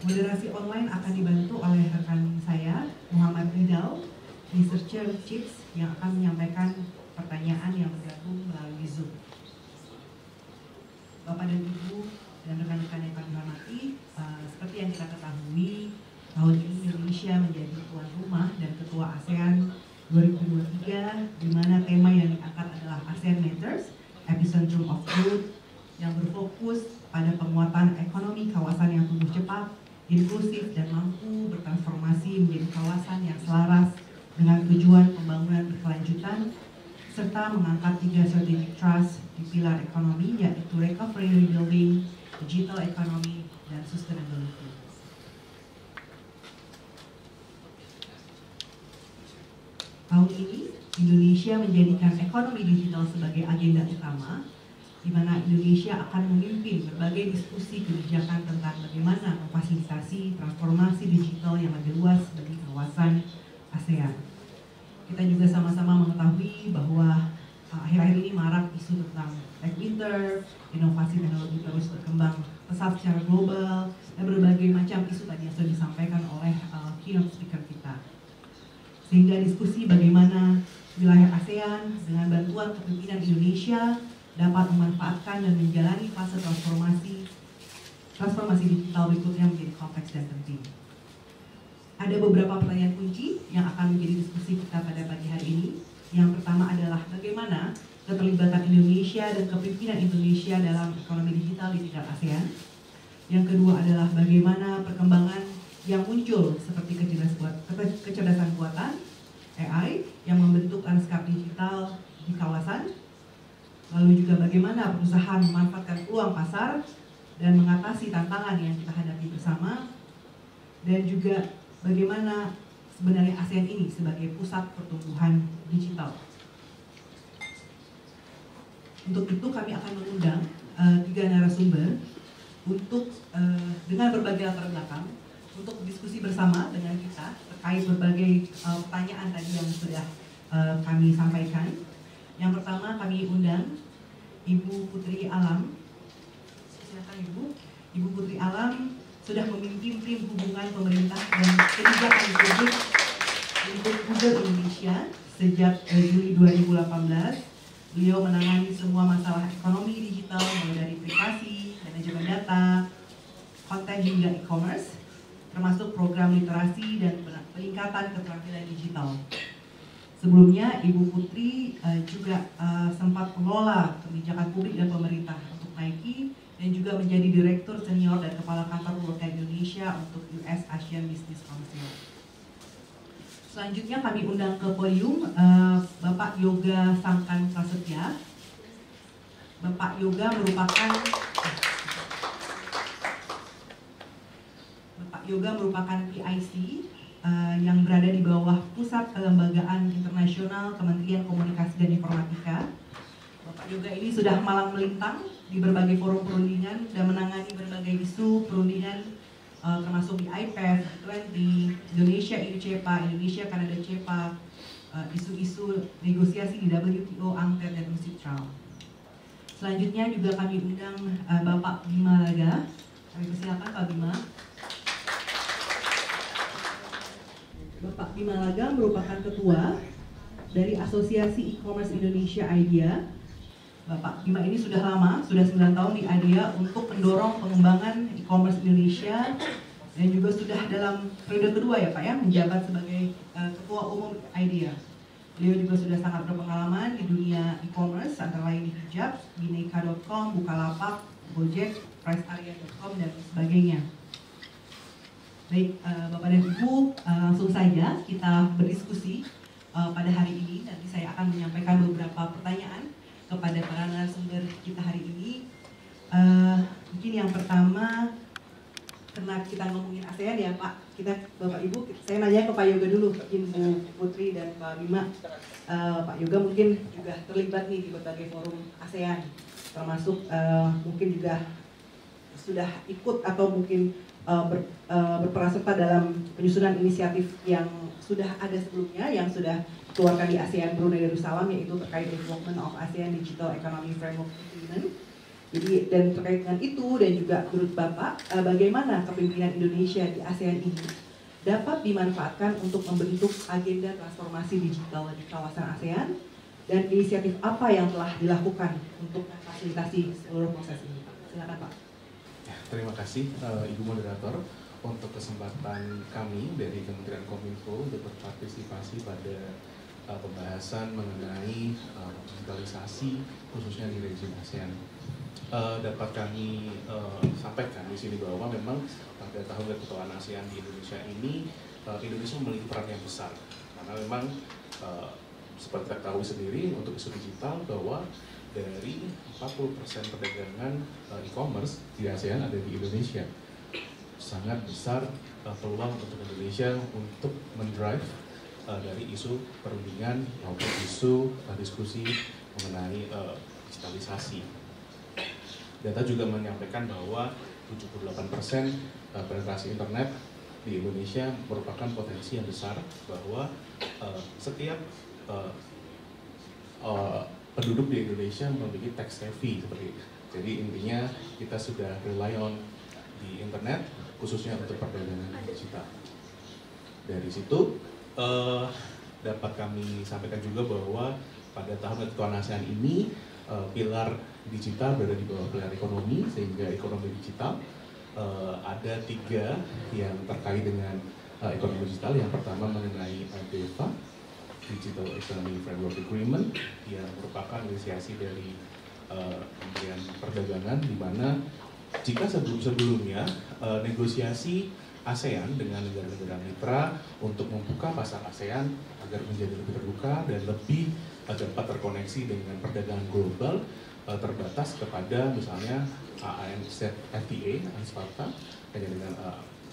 Moderasi online akan dibantu oleh rekan saya, Muhammad Ridal, researcher CIPS, yang akan menyampaikan pertanyaan yang bergabung melalui Zoom. Bapak dan Ibu dan rekan-rekan yang kami hormati, seperti yang kita ketahui, tahun ini Indonesia menjadi tuan rumah dan ketua ASEAN 2023, di mana tema yang diangkat adalah ASEAN Matters, Epicenter of Good, yang berfokus pada penguatan ekonomi kawasan yang tumbuh cepat, inklusif, dan mampu bertransformasi menjadi kawasan yang selaras dengan tujuan pembangunan berkelanjutan, serta mengangkat 3 strategic trust di pilar ekonomi, yaitu recovery, rebuilding, digital economy, dan sustainability. Tahun ini, Indonesia menjadikan ekonomi digital sebagai agenda utama, di mana Indonesia akan memimpin berbagai diskusi kebijakan tentang bagaimana memfasilitasi transformasi digital yang lebih luas bagi kawasan ASEAN. Kita juga sama-sama mengetahui bahwa akhir-akhir ini marak isu tentang tech winter, inovasi teknologi terus berkembang pesat secara global, dan berbagai macam isu tadi yang sudah disampaikan oleh keynote speaker kita. Sehingga diskusi bagaimana wilayah ASEAN dengan bantuan kepemimpinan Indonesia dapat memanfaatkan dan menjalani fase transformasi digital berikutnya menjadi kompleks dan penting. Ada beberapa pertanyaan kunci yang akan menjadi diskusi kita pada pagi hari ini. Yang pertama adalah bagaimana keterlibatan Indonesia dan kepemimpinan Indonesia dalam ekonomi digital di tingkat ASEAN. Yang kedua adalah bagaimana perkembangan yang muncul seperti kecerdasan buatan, AI, yang membentuk lanskap digital di kawasan. Lalu juga bagaimana perusahaan memanfaatkan peluang pasar dan mengatasi tantangan yang kita hadapi bersama. Dan juga bagaimana sebenarnya ASEAN ini sebagai pusat pertumbuhan digital. Untuk itu kami akan mengundang 3 narasumber untuk dengan berbagai latar belakang untuk diskusi bersama dengan kita terkait berbagai pertanyaan tadi yang sudah kami sampaikan. Yang pertama kami undang Ibu Putri Alam. Silakan Ibu. Ibu Putri Alam sudah memimpin tim hubungan pemerintah dan kebijakan publik untuk Google Indonesia sejak Juli 2018. Beliau menangani semua masalah ekonomi digital mulai dari privasi, manajemen data, konten hingga e-commerce, termasuk program literasi dan peningkatan keterampilan digital. Sebelumnya, Ibu Putri juga sempat mengelola kebijakan publik dan pemerintah untuk Nike dan juga menjadi Direktur Senior dan Kepala Kantor Perwakilan Indonesia untuk US Asian Business Council. Selanjutnya kami undang ke podium Bapak Yoga Sangkan Prasetya. Bapak Yoga merupakan PIC yang berada di bawah Pusat Kelembagaan Internasional Kementerian Komunikasi dan Informatika. Bapak Yoga ini sudah malang melintang di berbagai forum perundingan dan menangani berbagai isu perundingan termasuk di IPEF, G20, Indonesia EU CEPA, Indonesia Kanada CEPA, isu-isu negosiasi di WTO, UNCTAD, dan UNCITRAL. Selanjutnya juga kami undang Bapak Bima Laga. Kami persilakan Pak Bima. Bapak Bima Laga merupakan ketua dari Asosiasi E-Commerce Indonesia IDEA. Bapak Bima ini sudah lama, sudah 9 tahun di IDEA untuk mendorong pengembangan e-commerce Indonesia dan juga sudah dalam periode kedua ya Pak ya, menjabat sebagai Ketua Umum IDEA. Beliau juga sudah sangat berpengalaman di dunia e-commerce, antara lain di Hijab, Bineka.com, Bukalapak, Gojek, PriceArea.com, dan sebagainya. Baik, Bapak dan Ibu, langsung saja kita berdiskusi pada hari ini. Nanti saya akan menyampaikan beberapa pertanyaan kepada para narasumber kita hari ini. Mungkin yang pertama, karena kita ngomongin ASEAN ya Pak, Bapak Ibu, saya nanya ke Pak Yoga dulu, Ibu Putri dan Pak Bima. Pak Yoga mungkin juga terlibat nih di berbagai forum ASEAN, termasuk mungkin juga sudah ikut atau mungkin berperan serta dalam penyusunan inisiatif yang sudah ada sebelumnya, yang sudah keluarkan di ASEAN Brunei Darussalam, yaitu terkait development of ASEAN Digital Economy Framework Agreement. Jadi dan terkait dengan itu dan juga menurut Bapak, bagaimana kepemimpinan Indonesia di ASEAN ini dapat dimanfaatkan untuk membentuk agenda transformasi digital di kawasan ASEAN, dan inisiatif apa yang telah dilakukan untuk memfasilitasi seluruh proses ini? Silakan Pak. Ya, terima kasih Ibu Moderator untuk kesempatan kami dari Kementerian Kominfo untuk berpartisipasi pada pembahasan mengenai digitalisasi khususnya di region ASEAN. Dapat kami sampaikan di sini bahwa memang pada tahun keketuaan ASEAN di Indonesia ini Indonesia memiliki peran yang besar, karena memang seperti kita ketahui sendiri untuk isu digital bahwa dari 40% perdagangan e-commerce di ASEAN ada di Indonesia. Sangat besar peluang untuk Indonesia untuk mendrive dari isu perundingan maupun isu diskusi mengenai digitalisasi. Data juga menyampaikan bahwa 78% penetrasi internet di Indonesia merupakan potensi yang besar, bahwa setiap penduduk di Indonesia memiliki tech savvy seperti itu. Jadi intinya kita sudah rely on di internet khususnya untuk perdagangan digital. Dari situ dapat kami sampaikan juga bahwa pada tahun keketuaan ASEAN ini pilar digital berada di bawah pilar ekonomi, sehingga ekonomi digital ada 3 yang terkait dengan ekonomi digital. Yang pertama mengenai DEFA, Digital Economy Framework Agreement, yang merupakan inisiasi dari Kementerian Perdagangan, di mana jika sebelumnya negosiasi ASEAN dengan negara-negara mitra untuk membuka pasar ASEAN agar menjadi lebih terbuka dan lebih dapat terkoneksi dengan perdagangan global, terbatas kepada misalnya ANZFTA, ANZFTA, hanya dengan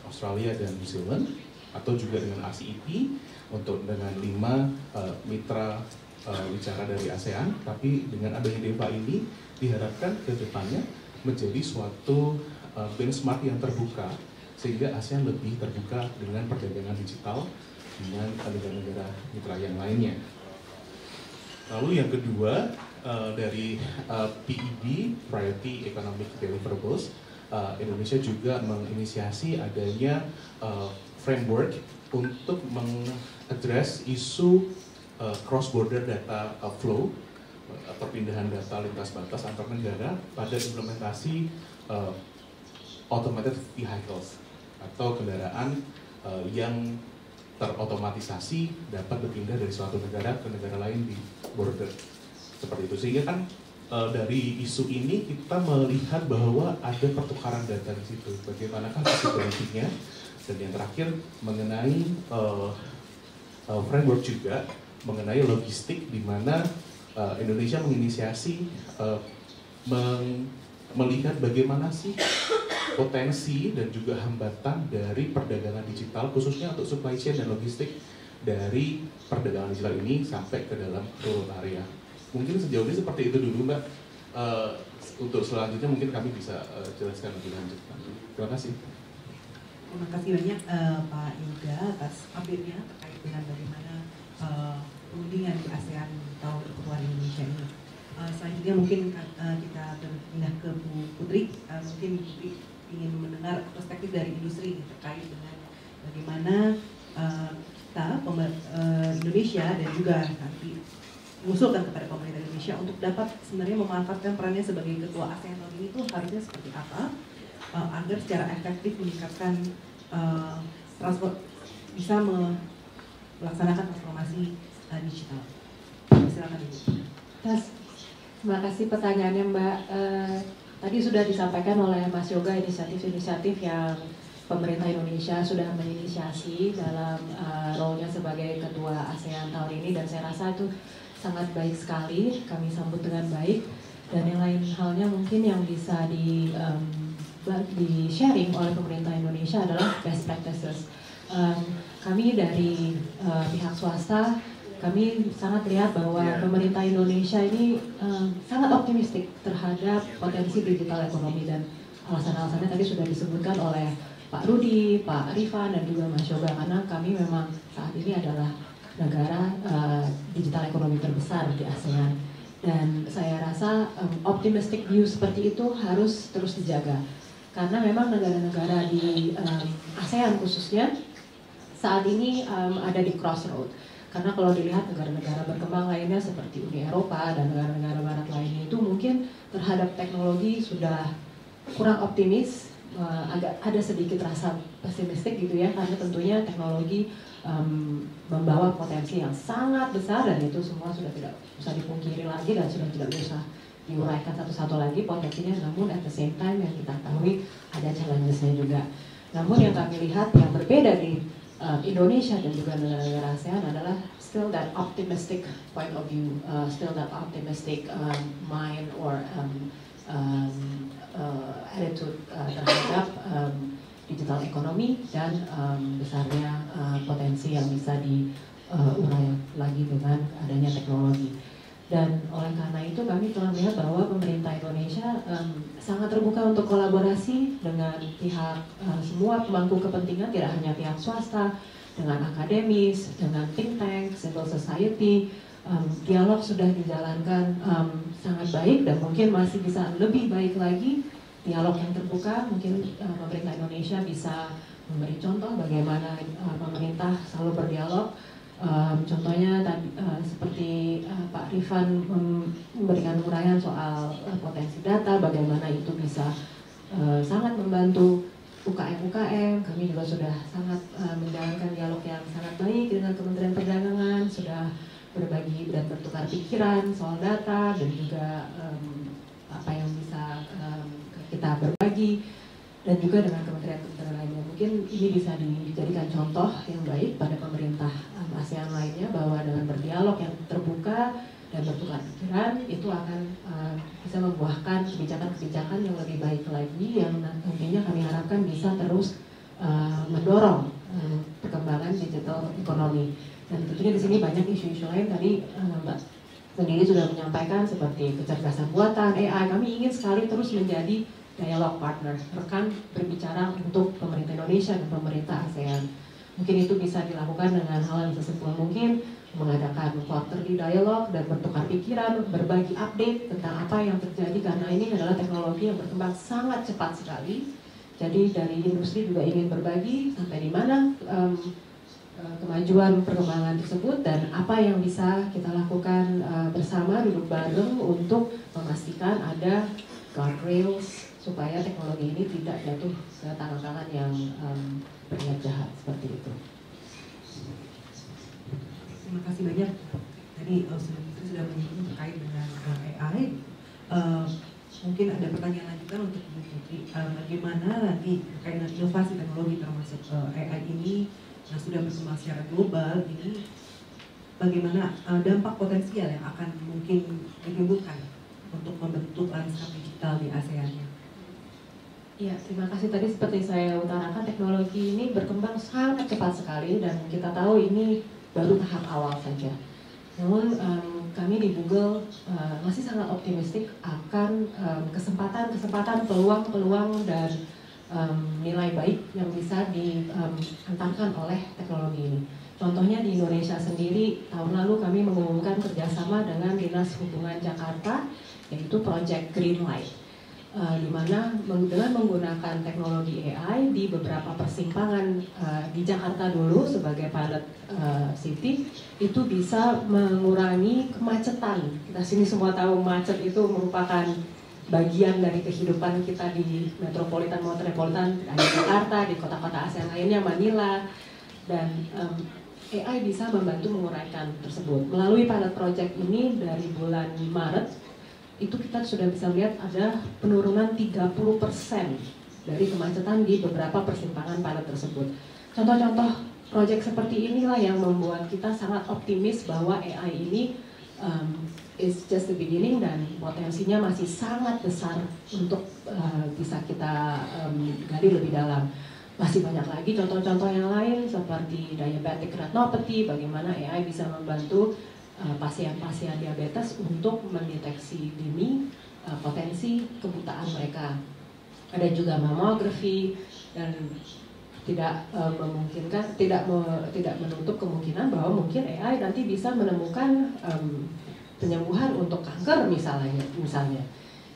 Australia dan New Zealand, atau juga dengan RCEP untuk dengan 5 mitra bicara dari ASEAN. Tapi dengan adanya DEFA ini diharapkan ke depannya menjadi suatu benchmark yang terbuka, sehingga ASEAN lebih terbuka dengan perdagangan digital dengan negara-negara mitra yang lainnya. Lalu yang kedua dari PED, Priority Economic Deliverables, Indonesia juga menginisiasi adanya framework untuk mengadres isu cross-border data flow, perpindahan data lintas batas antar negara pada implementasi automated vehicles atau kendaraan yang terotomatisasi dapat berpindah dari suatu negara ke negara lain di border seperti itu. Sehingga kan dari isu ini kita melihat bahwa ada pertukaran data di situ. Bagaimanakah visibility-nya? Dan yang terakhir mengenai framework juga mengenai logistik, di mana Indonesia menginisiasi melihat bagaimana sih potensi dan juga hambatan dari perdagangan digital, khususnya untuk supply chain dan logistik dari perdagangan digital ini sampai ke dalam rural area. Mungkin sejauh ini seperti itu dulu, Mbak. Untuk selanjutnya mungkin kami bisa jelaskan lebih lanjut. Terima kasih. Terima kasih banyak Pak Yoga atas update-nya terkait dengan bagaimana perundingan di ASEAN tahun pertemuan Indonesia ini. Selanjutnya mungkin kita berpindah ke Bu Putri. Mungkin Bu Putri ingin mendengar perspektif dari industri terkait dengan bagaimana kita Indonesia dan juga nanti mengusulkan kepada pemerintah Indonesia untuk dapat sebenarnya memanfaatkan perannya sebagai ketua ASEAN tahun ini itu harusnya seperti apa agar secara efektif meningkatkan transport bisa melaksanakan transformasi digital. Silakan Ibu. Terima kasih pertanyaannya Mbak. Tadi sudah disampaikan oleh Mas Yoga inisiatif-inisiatif yang pemerintah Indonesia sudah menginisiasi dalam role-nya sebagai ketua ASEAN tahun ini, dan saya rasa itu sangat baik sekali, kami sambut dengan baik. Dan yang lain halnya mungkin yang bisa di sharing oleh pemerintah Indonesia adalah best practices. Kami dari pihak swasta, kami sangat lihat bahwa pemerintah Indonesia ini sangat optimistik terhadap potensi digital ekonomi, dan alasan-alasannya tadi sudah disebutkan oleh Pak Rudi, Pak Rifan, dan juga Mas Yoga, karena kami memang saat ini adalah negara digital ekonomi terbesar di ASEAN. Dan saya rasa optimistic view seperti itu harus terus dijaga, karena memang negara-negara di ASEAN khususnya saat ini ada di crossroad. Karena kalau dilihat negara-negara berkembang lainnya seperti Uni Eropa dan negara-negara barat lainnya itu mungkin terhadap teknologi sudah kurang optimis, agak ada sedikit rasa pesimistik gitu ya, karena tentunya teknologi membawa potensi yang sangat besar, dan itu semua sudah tidak bisa dipungkiri lagi dan sudah tidak bisa diuraikan satu-satu lagi potensinya. Namun at the same time yang kita ketahui ada challenges-nya juga. Namun yang kami lihat yang berbeda di Indonesia dan juga negara-negara ASEAN adalah still that optimistic point of view, still that optimistic mind or attitude terhadap digital ekonomi dan besarnya potensi yang bisa diurai lagi dengan adanya teknologi. Dan oleh karena itu kami telah melihat bahwa pemerintah Indonesia sangat terbuka untuk kolaborasi dengan pihak semua pemangku kepentingan, tidak hanya pihak swasta, dengan akademis, dengan think tank, civil society. Dialog sudah dijalankan sangat baik, dan mungkin masih bisa lebih baik lagi. Dialog yang terbuka, mungkin pemerintah Indonesia bisa memberi contoh bagaimana pemerintah selalu berdialog. Contohnya tadi seperti Pak Rifan memberikan uraian soal potensi data, bagaimana itu bisa sangat membantu UKM-UKM. Kami juga sudah sangat menjalankan dialog yang sangat baik dengan Kementerian Perdagangan, sudah berbagi dan bertukar pikiran soal data dan juga apa yang bisa kita berbagi, dan juga dengan kementerian-kementerian lainnya. Mungkin ini bisa dijadikan contoh yang baik pada pemerintah ASEAN lainnya, bahwa dengan berdialog yang terbuka dan bertukar pikiran itu akan bisa membuahkan kebijakan-kebijakan yang lebih baik lagi, yang nantinya kami harapkan bisa terus mendorong perkembangan digital ekonomi. Dan tentunya di sini banyak isu-isu lain, tadi Mbak sendiri sudah menyampaikan seperti kecerdasan buatan, AI. Kami ingin sekali terus menjadi dialog partner, rekan berbicara untuk pemerintah Indonesia dan pemerintah ASEAN. Mungkin itu bisa dilakukan dengan hal yang sesimpel mungkin mengadakan quarterly dialog dan bertukar pikiran, berbagi update tentang apa yang terjadi, karena ini adalah teknologi yang berkembang sangat cepat sekali. Jadi dari industri juga ingin berbagi sampai di mana kemajuan perkembangan tersebut dan apa yang bisa kita lakukan bersama, duduk bareng untuk memastikan ada guardrails supaya teknologi ini tidak jatuh ke tangan-tangan yang berniat jahat seperti itu. Terima kasih banyak. Tadi sudah menyinggung terkait dengan AI. Mungkin ada pertanyaan lanjutan untuk Bu Putri. Bagaimana nanti terkait dengan inovasi teknologi termasuk AI ini yang sudah berkembang secara global ini, bagaimana dampak potensial yang akan mungkin ditimbulkan untuk membentuk lanskap digital di ASEAN-nya? Ya, terima kasih. Tadi seperti saya utarakan, teknologi ini berkembang sangat cepat sekali dan kita tahu ini baru tahap awal saja. Namun kami di Google masih sangat optimistik akan kesempatan-kesempatan, peluang-peluang dan nilai baik yang bisa diantarkan oleh teknologi ini. Contohnya di Indonesia sendiri, tahun lalu kami mengumumkan kerjasama dengan Dinas Hubungan Jakarta, yaitu Project Greenlight, di mana dengan menggunakan teknologi AI di beberapa persimpangan di Jakarta dulu sebagai pilot city, itu bisa mengurangi kemacetan. Kita sini semua tahu macet itu merupakan bagian dari kehidupan kita di metropolitan di Jakarta, di kota-kota ASEAN lainnya, Manila, dan AI bisa membantu menguraikan tersebut. Melalui pilot project ini dari bulan Maret, itu kita sudah bisa lihat ada penurunan 30% dari kemacetan di beberapa persimpangan pilot tersebut. Contoh-contoh proyek seperti inilah yang membuat kita sangat optimis bahwa AI ini is just the beginning dan potensinya masih sangat besar untuk bisa kita gali lebih dalam. Masih banyak lagi contoh-contoh yang lain seperti diabetic retinopathy, bagaimana AI bisa membantu pasien-pasien diabetes untuk mendeteksi dini potensi kebutaan mereka. Ada juga mamografi dan tidak memungkinkan, tidak menutup kemungkinan bahwa mungkin AI nanti bisa menemukan penyembuhan untuk kanker misalnya.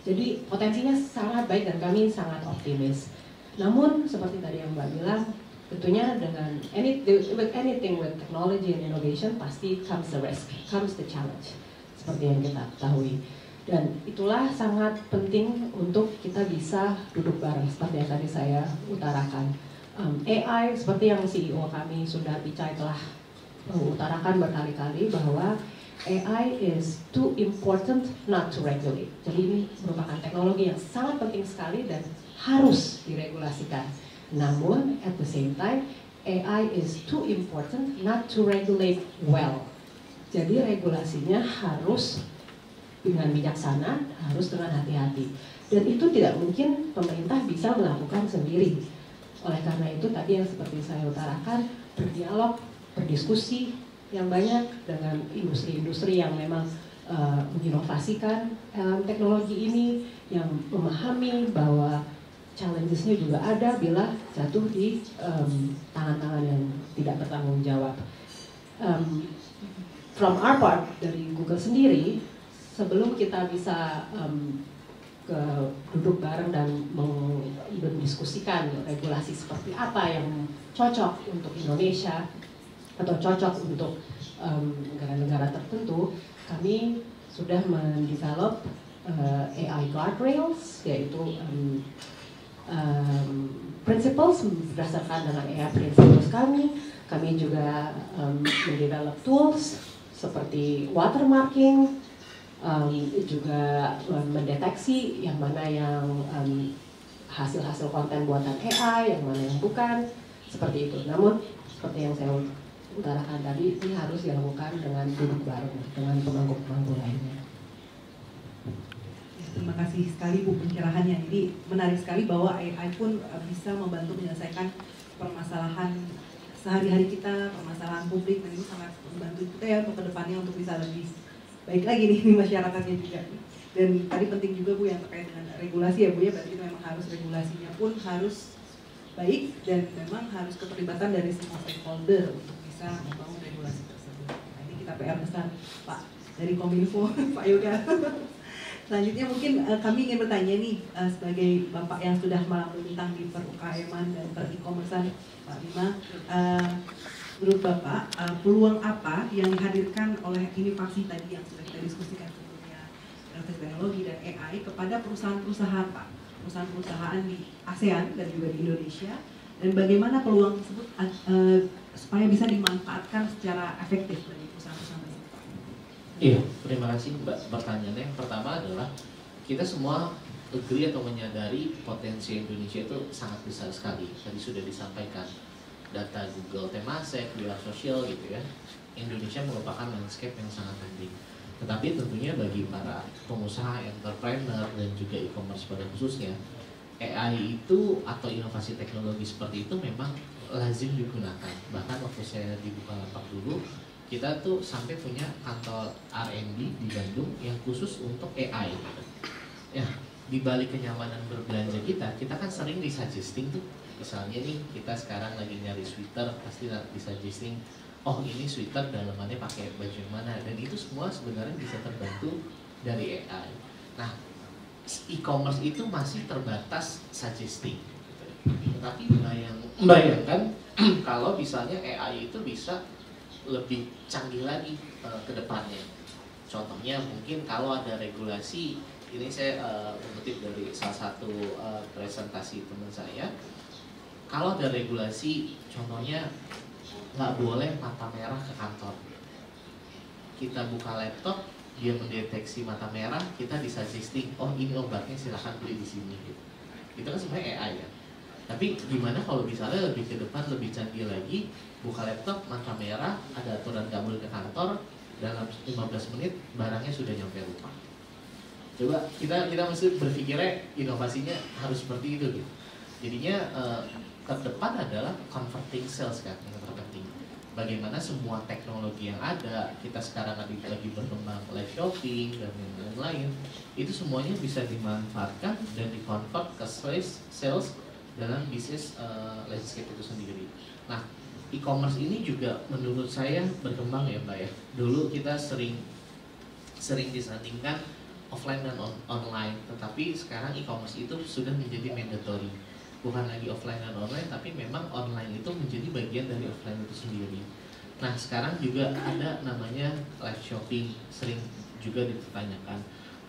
Jadi potensinya sangat baik dan kami sangat optimis. Namun seperti tadi yang Mbak bilang, tentunya dengan anything with technology and innovation pasti comes the risk, comes the challenge, seperti yang kita ketahui. Dan itulah sangat penting untuk kita bisa duduk bareng seperti yang tadi saya utarakan. AI seperti yang CEO kami Sundar Pichai telah mengutarakan berkali-kali bahwa AI is too important not to regulate. Jadi ini merupakan teknologi yang sangat penting sekali dan harus diregulasikan. Namun, at the same time, AI is too important not to regulate well. Jadi regulasinya harus dengan bijaksana, harus dengan hati-hati. Dan itu tidak mungkin pemerintah bisa melakukan sendiri. Oleh karena itu, tadi yang seperti saya utarakan, berdialog, berdiskusi yang banyak dengan industri-industri yang memang menginovasikan teknologi ini, yang memahami bahwa challenges-nya juga ada bila jatuh di tangan-tangan yang tidak bertanggung jawab. From our part, dari Google sendiri, sebelum kita bisa duduk bareng dan mendiskusikan regulasi seperti apa yang cocok untuk Indonesia atau cocok untuk negara-negara tertentu, kami sudah mendevelop AI guardrails, yaitu principles berdasarkan dengan AI principles kami. Kami juga mendevelop tools seperti watermarking, juga mendeteksi yang mana yang hasil-hasil konten buatan AI, yang mana yang bukan, seperti itu. Namun seperti yang saya utarakan tadi, ini harus dilakukan dengan duduk bareng dengan pemangku-pemangku lainnya. Terima kasih sekali Bu pencerahannya. Jadi menarik sekali bahwa AI pun bisa membantu menyelesaikan permasalahan sehari-hari kita, permasalahan publik, dan ini sangat membantu kita ya untuk kedepannya untuk bisa lebih baik lagi nih di masyarakatnya juga. Dan tadi penting juga Bu yang terkait dengan regulasi ya Bu ya, berarti itu memang harus regulasinya pun harus baik dan memang harus keterlibatan dari semua stakeholder untuk bisa membangun regulasi tersebut. Nah, ini kita PR besar Pak dari Kominfo, Pak Yoga. Selanjutnya mungkin kami ingin bertanya nih sebagai Bapak yang sudah melintang di per-UKM-an dan per-e-commerce-an, Pak Bima, menurut Bapak peluang apa yang dihadirkan oleh inovasi tadi yang sudah kita diskusikan sebelumnya, teknologi dan AI kepada perusahaan-perusahaan Pak, perusahaan-perusahaan di ASEAN dan juga di Indonesia, dan bagaimana peluang tersebut supaya bisa dimanfaatkan secara efektif bagi perusahaan-perusahaan tersebut? Iya, terima kasih Mbak. Pertanyaannya yang pertama adalah kita semua agree atau menyadari potensi Indonesia itu sangat besar sekali. Tadi sudah disampaikan data Google Temasek, Wira Sosial gitu ya. Indonesia merupakan landscape yang sangat penting. Tetapi tentunya bagi para pengusaha, entrepreneur dan juga e-commerce pada khususnya, AI itu atau inovasi teknologi seperti itu memang lazim digunakan. Bahkan waktu saya di Bukalapak dulu, kita tuh sampai punya kantor R&D di Bandung yang khusus untuk AI. Ya, di balik kenyamanan berbelanja kita kan sering disuggesting tuh. Misalnya nih, kita sekarang lagi nyari sweater, pasti disuggesting, oh ini sweater dalamannya pakai baju yang mana, dan itu semua sebenarnya bisa terbantu dari AI. Nah, e-commerce itu masih terbatas suggesting. Tetapi bayangkan kalau misalnya AI itu bisa lebih canggih lagi ke depannya. Contohnya mungkin kalau ada regulasi, ini saya mengutip dari salah satu presentasi teman saya, kalau ada regulasi, contohnya nggak boleh mata merah ke kantor. Kita buka laptop, dia mendeteksi mata merah, kita disuggesting, oh ini obatnya silahkan beli di sini. Gitu. Itu kan sebenarnya AI ya. Tapi gimana kalau misalnya lebih ke depan, lebih canggih lagi, buka laptop, mata merah, ada aturan nggak boleh ke kantor, dalam 15 menit barangnya sudah nyampe rumah. Coba kita mesti berpikirnya inovasinya harus seperti itu gitu. Jadinya terdepan adalah converting sales kan yang terpenting. Bagaimana semua teknologi yang ada, kita sekarang lagi berkembang live shopping dan lain-lain, itu semuanya bisa dimanfaatkan dan dikonvert ke sales dalam bisnis landscape itu sendiri. Nah, e-commerce ini juga menurut saya berkembang ya Mbak ya. Dulu kita sering disandingkan offline dan online, tetapi sekarang e-commerce itu sudah menjadi mandatory. Bukan lagi offline dan online, tapi memang online itu menjadi bagian dari offline itu sendiri. Nah, sekarang juga ada namanya live shopping, sering juga dipertanyakan.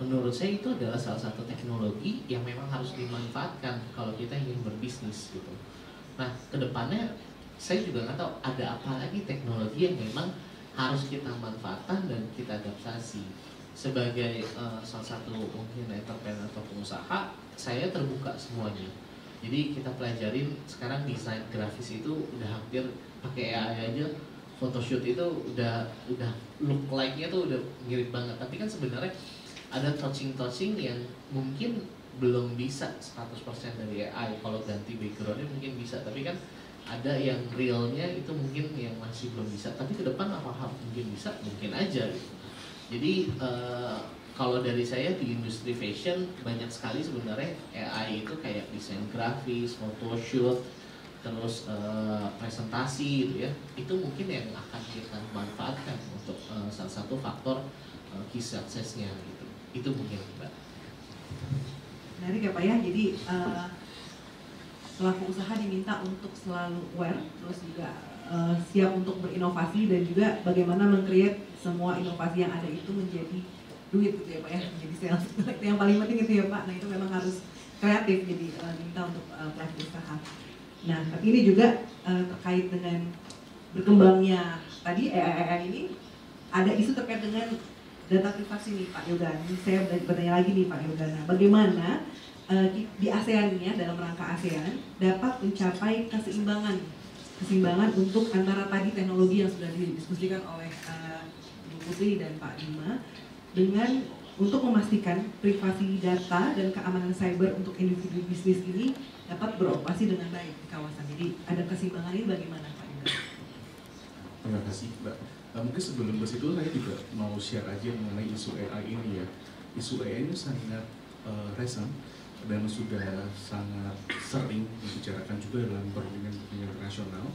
Menurut saya itu adalah salah satu teknologi yang memang harus dimanfaatkan kalau kita ingin berbisnis gitu. Nah, kedepannya saya juga nggak tahu ada apa lagi teknologi yang memang harus kita manfaatkan dan kita adaptasi. Sebagai salah satu mungkin entrepreneur atau pengusaha, saya terbuka semuanya. Jadi kita pelajarin sekarang desain grafis itu udah hampir pakai AI aja. Photoshoot itu udah look like-nya tuh udah mirip banget. Tapi kan sebenarnya ada touching yang mungkin belum bisa 100% dari AI. Kalau ganti background-nya mungkin bisa, tapi kan ada yang realnya itu mungkin yang masih belum bisa. Tapi ke depan apa mungkin bisa, mungkin aja gitu. Jadi kalau dari saya di industri fashion banyak sekali sebenarnya AI itu kayak desain grafis, photoshoot, terus presentasi gitu ya. Itu mungkin yang akan kita manfaatkan untuk salah satu faktor key success-nya gitu. Itu mungkin Mbak. Menarik ya Pak ya. Jadi pelaku usaha diminta untuk selalu aware, terus juga siap untuk berinovasi dan juga bagaimana meng-create semua inovasi yang ada itu menjadi duit gitu ya Pak ya, menjadi sales. Itu yang paling penting itu ya Pak. Nah itu memang harus kreatif, jadi diminta untuk pelaku usaha. Nah tapi ini juga terkait dengan berkembangnya tadi AI ini, ada isu terkait dengan data privasi nih Pak Yoga. Ini saya bertanya lagi nih Pak Yoga, nah, bagaimana di ASEAN ya, dalam rangka ASEAN dapat mencapai keseimbangan untuk antara tadi teknologi yang sudah didiskusikan oleh Bu Putri dan Pak Bima, dengan untuk memastikan privasi data dan keamanan cyber untuk individu bisnis ini dapat beroperasi dengan baik di kawasan. Jadi ada keseimbangan ini bagaimana Pak Yoga? Terima kasih Mbak. Mungkin sebelum ke situ saya juga mau share aja mengenai isu AI ini ya. Isu AI ini sangat recent. dan sudah sangat sering dibicarakan juga dalam perundingan internasional,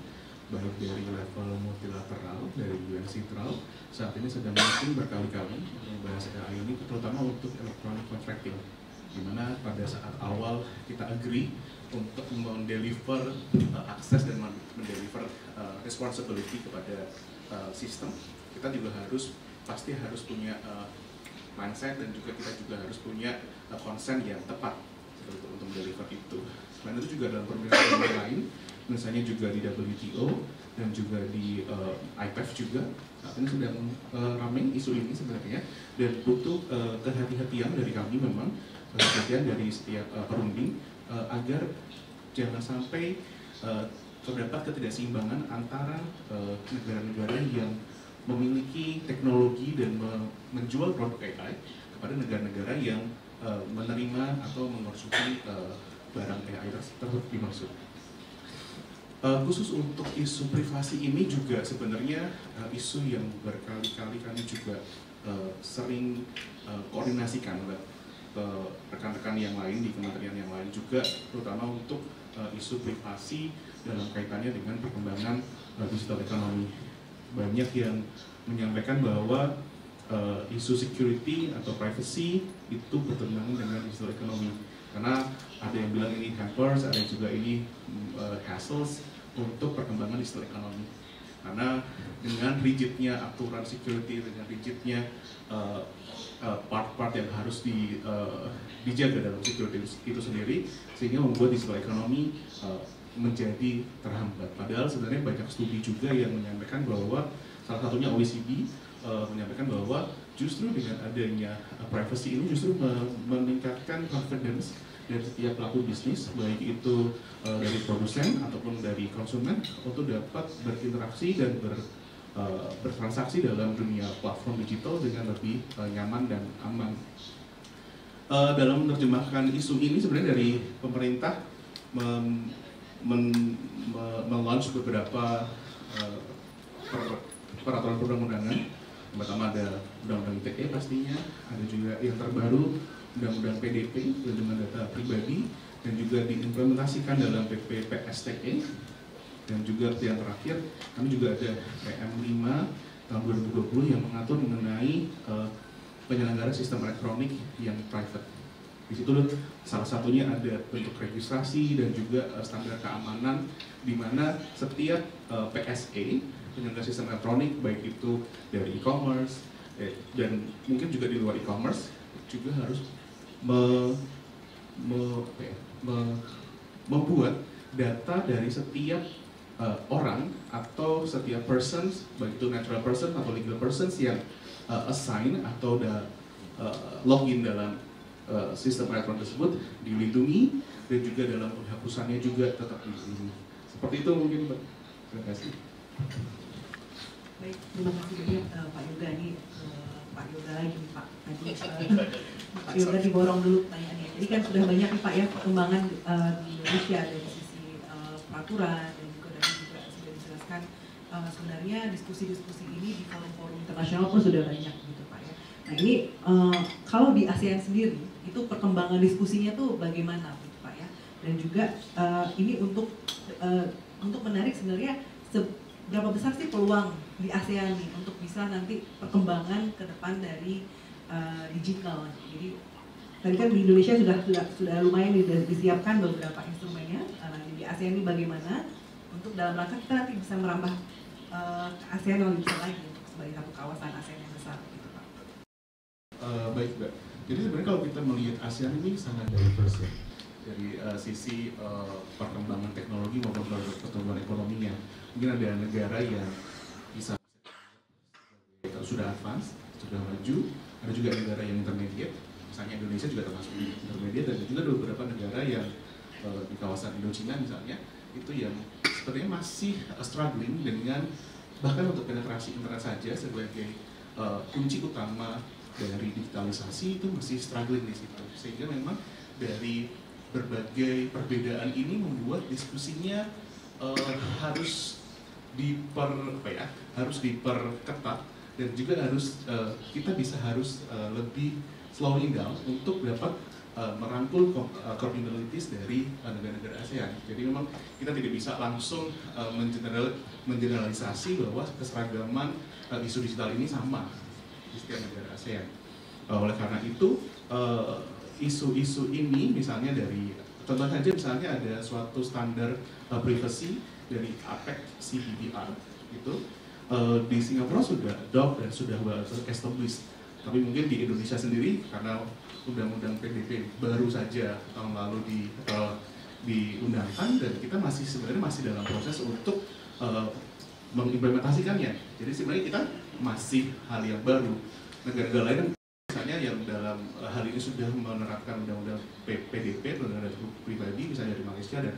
baik dari level multilateral, dari UN Central, saat ini sedang mungkin berkali-kali membahas AI ini, terutama untuk electronic contracting, di mana pada saat awal kita agree untuk mendeliver akses dan mendeliver responsibility kepada sistem, kita juga pasti harus punya mindset dan juga kita juga harus punya konsen yang tepat untuk mendeliver itu. Selain itu juga dalam perundingan lain, misalnya juga di WTO dan juga di IPEF juga, saat ini sedang ramai isu ini sebenarnya, dan butuh kehati-hatian dari kami memang, bagian dari setiap perunding, agar jangan sampai terdapat ketidakseimbangan antara negara-negara yang memiliki teknologi dan menjual produk AI kepada negara-negara yang menerima atau mengkonsumsi barang AI tersebut dimaksud. Khusus untuk isu privasi ini juga sebenarnya isu yang berkali-kali kami juga sering koordinasikan ke rekan-rekan yang lain di kementerian yang lain juga, terutama untuk isu privasi dalam kaitannya dengan perkembangan digital economy. Banyak yang menyampaikan bahwa isu security atau privacy itu bertentangan dengan digital economy, karena ada yang bilang ini hampers, ada juga ini hassles untuk perkembangan digital economy. Karena dengan rigidnya aturan security, dengan rigidnya part-part yang harus dijaga dalam security itu sendiri, sehingga membuat digital economy menjadi terhambat. Padahal sebenarnya banyak studi juga yang menyampaikan bahwa, salah satunya OECD menyampaikan bahwa justru dengan adanya privacy ini justru meningkatkan confidence dari setiap pelaku bisnis, baik itu dari produsen ataupun dari konsumen, untuk dapat berinteraksi dan bertransaksi dalam dunia platform digital dengan lebih nyaman dan aman. Dalam menerjemahkan isu ini, sebenarnya dari pemerintah men-launch beberapa peraturan perundang-undangan. Yang pertama ada Undang-Undang ITE pastinya, ada juga yang terbaru Undang-Undang PDP, Perlindungan Data Pribadi, dan juga diimplementasikan dalam PP PSTE. Dan juga yang terakhir, kami juga ada PM5 tahun 2020 yang mengatur mengenai penyelenggara sistem elektronik yang private. Di situ salah satunya ada bentuk registrasi dan juga standar keamanan, di mana setiap PSE, penyelenggara sistem elektronik, baik itu dari e-commerce dan mungkin juga di luar e-commerce, juga harus membuat data dari setiap orang atau setiap persons, baik itu natural person atau legal persons yang assign atau login dalam sistem elektronik tersebut dilindungi, dan juga dalam penghapusannya juga tetap dilindungi. Seperti itu mungkin, Pak. Terima kasih. Baik, terima kasih banyak Pak Yoga. Ini Pak Yoga lagi, Pak. Tadi Pak Yoga diborong dulu pertanyaannya. Jadi kan sudah banyak nih Pak ya perkembangan di Indonesia dari sisi peraturan, dan juga sudah dijelaskan sebenarnya diskusi-diskusi ini di forum-forum internasional pun sudah banyak gitu Pak ya. Nah ini kalau di ASEAN sendiri itu perkembangan diskusinya tuh bagaimana gitu, Pak ya? Dan juga ini untuk menarik sebenarnya berapa besar sih peluang di ASEAN nih untuk bisa nanti perkembangan ke depan dari digital. Jadi tadi kan di Indonesia sudah lumayan disiapkan beberapa instrumennya. Nah di ASEAN ini bagaimana untuk dalam rangka kita nanti bisa merambah ke ASEAN yang lebih besar lagi sebagai satu kawasan ASEAN yang besar gitu Pak. Baik Mbak. Jadi sebenarnya kalau kita melihat ASEAN ini sangat diverse ya, dari sisi perkembangan teknologi maupun pertumbuhan ekonominya. Mungkin ada negara yang bisa sudah advance, sudah maju, ada juga negara yang intermediate, misalnya Indonesia juga termasuk di intermediate, dan juga ada beberapa negara yang di kawasan Indochina misalnya, itu yang sepertinya masih struggling dengan, bahkan untuk penetrasi internet saja sebagai kunci utama dari digitalisasi itu masih struggling di situ. Sehingga memang dari berbagai perbedaan ini membuat diskusinya harus diperketat, dan juga harus kita harus lebih slowing down untuk dapat merangkul capabilities dari negara-negara ASEAN. Jadi memang kita tidak bisa langsung mengeneralisasi bahwa keseragaman isu digital ini sama di setiap negara ASEAN. Oleh karena itu, isu-isu ini misalnya dari, contoh saja misalnya ada suatu standar privacy dari APEC CPPR itu di Singapura sudah adopt dan sudah well established. Tapi mungkin di Indonesia sendiri karena undang-undang PDP baru saja tahun lalu diundangkan dan kita sebenarnya masih dalam proses untuk mengimplementasikannya. Jadi sebenarnya kita masih hal yang baru. Negara-negara lain misalnya yang dalam hal ini sudah menerapkan undang-undang PDP, undang-undang pribadi, misalnya dari Malaysia dan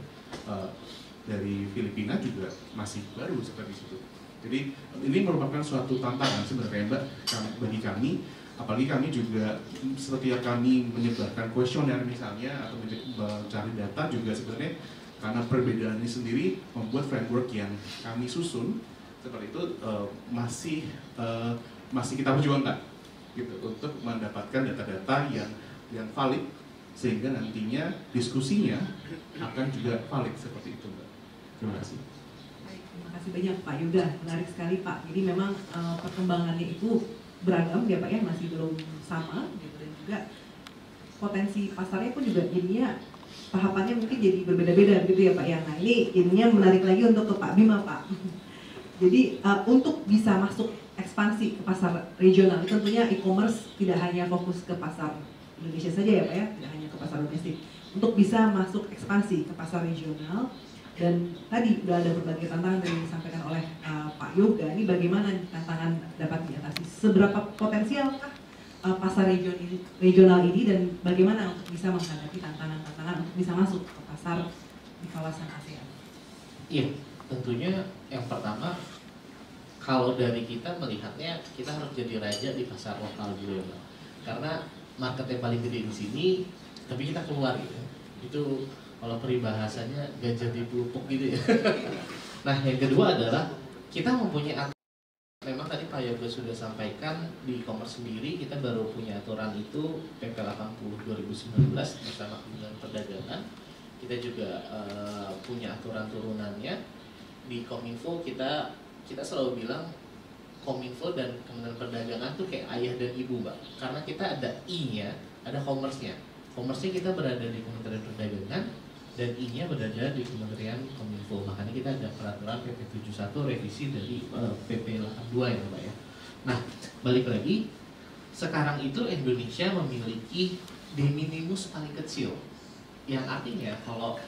dari Filipina juga masih baru seperti itu. Jadi ini merupakan suatu tantangan sebenarnya Mbak bagi kami. Apalagi kami juga setiap kami menyebarkan kuesioner misalnya atau mencari data juga sebenarnya karena perbedaan ini sendiri membuat framework yang kami susun seperti itu masih kita perjuangkan gitu untuk mendapatkan data-data yang valid sehingga nantinya diskusinya akan juga valid seperti itu Mbak. Terima kasih. Terima kasih banyak Pak Yoga, menarik sekali Pak. Jadi memang perkembangannya itu beragam ya Pak ya, masih belum sama gitu, dan juga potensi pasarnya pun juga ininya tahapannya mungkin jadi berbeda-beda gitu ya Pak ya. Nah ini ininya menarik lagi untuk ke Pak Bima Pak. Jadi untuk bisa masuk ekspansi ke pasar regional, tentunya e-commerce tidak hanya fokus ke pasar Indonesia saja ya Pak ya, tidak hanya ke pasar domestik. Untuk bisa masuk ekspansi ke pasar regional, dan tadi sudah ada berbagai tantangan yang disampaikan oleh Pak Yoga. Ini bagaimana tantangan dapat diatasi? Seberapa potensialkah pasar regional ini dan bagaimana untuk bisa menghadapi tantangan-tantangan untuk bisa masuk ke pasar di kawasan ASEAN? Iya, tentunya yang pertama kalau dari kita melihatnya kita harus jadi raja di pasar lokal dulu ya, karena marketnya paling gede di sini, tapi kita keluar gitu. Itu kalau peribahasanya gajah di pelupuk gitu ya. Nah yang kedua adalah kita mempunyai aturan. Memang tadi Pak Yoga sudah sampaikan di e-commerce sendiri kita baru punya aturan itu PP 80 2019 bersama Kementerian Perdagangan. Kita juga punya aturan turunannya. Di Kominfo kita selalu bilang Kominfo dan Kementerian Perdagangan tuh kayak ayah dan ibu Mbak. Karena kita ada I-nya, ada commerce-nya. Commerce-nya kita berada di Kementerian Perdagangan dan I-nya berada di Kementerian Kominfo. Makanya kita ada peraturan PP 71 revisi dari PP 82 ya Pak ya. Nah, balik lagi, sekarang itu Indonesia memiliki de minimis paling kecil. Yang artinya kalau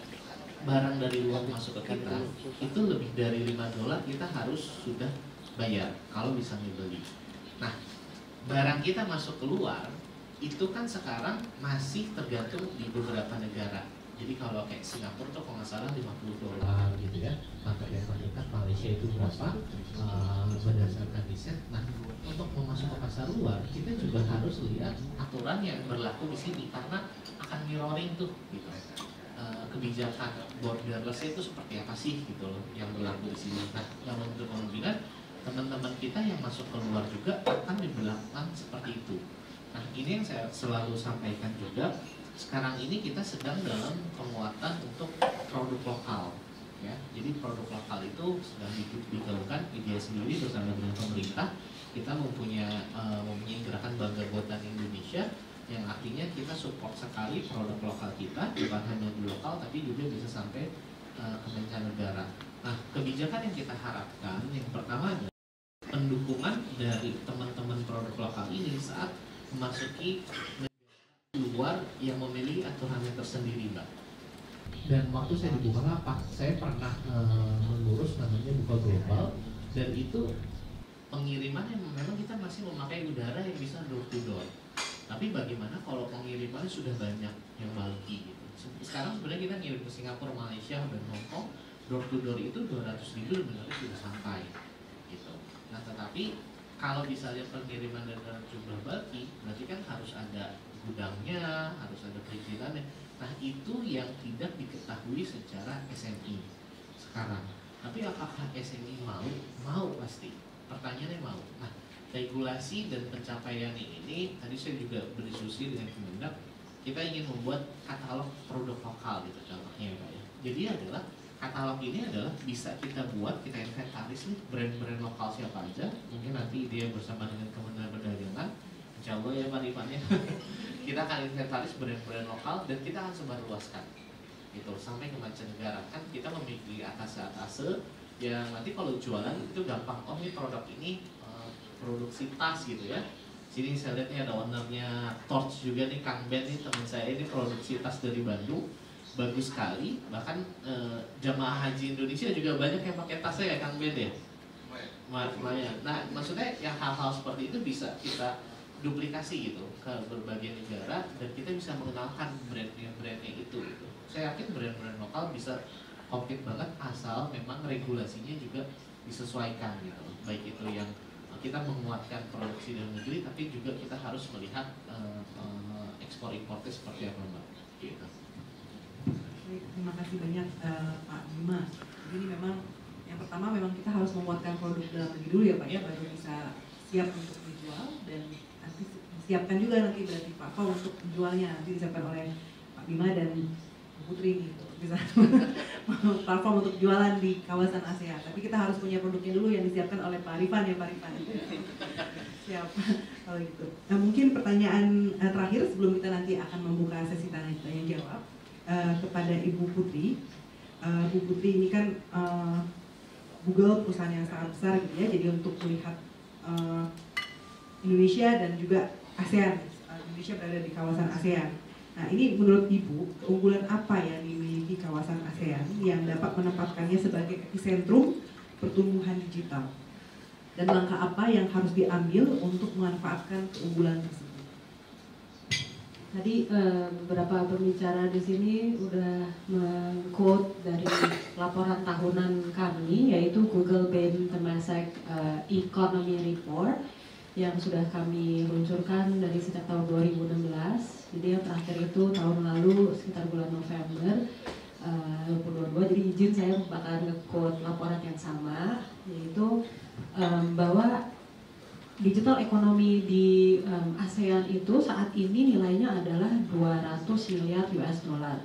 barang dari luar masuk ke kita, itu lebih dari $5 kita harus sudah bayar kalau bisa beli. Nah, barang kita masuk keluar, itu kan sekarang masih tergantung di beberapa negara. Jadi kalau kayak Singapura tuh kalau nggak salah $50 gitu ya, maka yang terdekat Malaysia itu berapa berdasarkan riset. Nah untuk memasuk ke pasar luar kita juga harus lihat aturan yang berlaku di sini karena akan mirroring tuh gitu. Kebijakan borderless itu seperti apa sih gitu loh yang berlaku di sini. Nah yang untuk kemungkinan teman-teman kita yang masuk keluar juga akan diberlakukan seperti itu. Nah ini yang saya selalu sampaikan juga. Sekarang ini kita sedang dalam penguatan untuk produk lokal, ya. Jadi produk lokal itu sedang digaungkan IDEA sendiri bersama dengan pemerintah. Kita mempunyai gerakan Bangga Buatan Indonesia, yang artinya kita support sekali produk lokal kita, bukan hanya di lokal, tapi juga bisa sampai ke mancanegara. Nah, kebijakan yang kita harapkan, yang pertama adalah pendukungan dari teman-teman produk lokal ini saat memasuki luar yang memilih aturannya tersendiri Mbak. Dan waktu saya di Bukalapak, saya pernah mengurus namanya Buka Global, dan itu pengirimannya memang kita masih memakai udara yang bisa door to door. Tapi bagaimana kalau pengirimannya sudah banyak yang bulky gitu. Sekarang sebenarnya kita ngirim ke Singapura, Malaysia, dan Hong Kong, door to door itu 200.000 sebenarnya sudah sampai gitu. Nah tetapi kalau misalnya pengiriman dengan jumlah bulky, berarti kan harus ada gudangnya, harus ada perizinannya. Nah itu yang tidak diketahui secara SMI sekarang. Tapi apakah SMI mau? Mau pasti. Pertanyaannya mau. Nah regulasi dan pencapaian ini tadi saya juga berdiskusi dengan Kemendak. kita ingin membuat katalog produk lokal gitu contohnya ya Pak ya. Jadi adalah katalog ini adalah bisa kita buat, kita inventaris nih brand-brand lokal siapa aja. Mungkin nanti dia bersama dengan Kementerian Perdagangan, insya Allah ya Pak Rifan ya. Kita akan inventaris brand-brand lokal dan kita akan sebarluaskan gitu sampai ke mancanegara. Kan kita memiliki atase-atase yang nanti kalau jualan itu gampang. Oh ini produk ini produksi tas gitu ya. Sini saya lihat nih ada ownernya Torch juga nih, Kang Ben nih teman saya, ini produksi tas dari Bandung, bagus sekali. Bahkan jamaah haji Indonesia juga banyak yang pakai tasnya ya Kang Ben ya. Lumayan. Nah maksudnya yang hal-hal seperti itu bisa kita duplikasi gitu ke berbagai negara dan kita bisa mengenalkan brandnya itu gitu. Saya yakin brand-brand lokal bisa komplit banget asal memang regulasinya juga disesuaikan gitu. Baik itu yang kita menguatkan produksi dalam negeri, tapi juga kita harus melihat ekspor impornya seperti apa Mbak. Gitu. Terima kasih banyak Pak Bima. Jadi memang yang pertama memang kita harus menguatkan produk dalam negeri dulu ya Pak ya, baru bisa siap untuk dijual, dan nanti disiapkan juga nanti berarti Pak Pau untuk menjualnya, nanti disiapkan oleh Pak Bima dan Bu Putri nih untuk bisa platform untuk jualan di kawasan ASEAN. Tapi kita harus punya produknya dulu yang disiapkan oleh Pak Rifan ya Pak Rifan. Siap kalau gitu. Nah mungkin pertanyaan terakhir sebelum kita nanti akan membuka sesi tanya jawab kepada Ibu Putri. Bu Putri ini kan Google perusahaan yang sangat besar gitu ya. Jadi untuk melihat Indonesia dan juga ASEAN, Indonesia berada di kawasan ASEAN. Nah ini menurut Ibu, keunggulan apa yang dimiliki kawasan ASEAN yang dapat menempatkannya sebagai epicentrum pertumbuhan digital? Dan langkah apa yang harus diambil untuk memanfaatkan keunggulan tersebut? Tadi beberapa pembicara di sini udah meng-quote dari laporan tahunan kami, yaitu Google BEM Temasek Economy Report yang sudah kami luncurkan dari sejak tahun 2016. Jadi yang terakhir itu tahun lalu sekitar bulan November 2022. Jadi izin saya bakal nge-quote laporan yang sama, yaitu bahwa digital ekonomi di ASEAN itu saat ini nilainya adalah 200 miliar US dollar.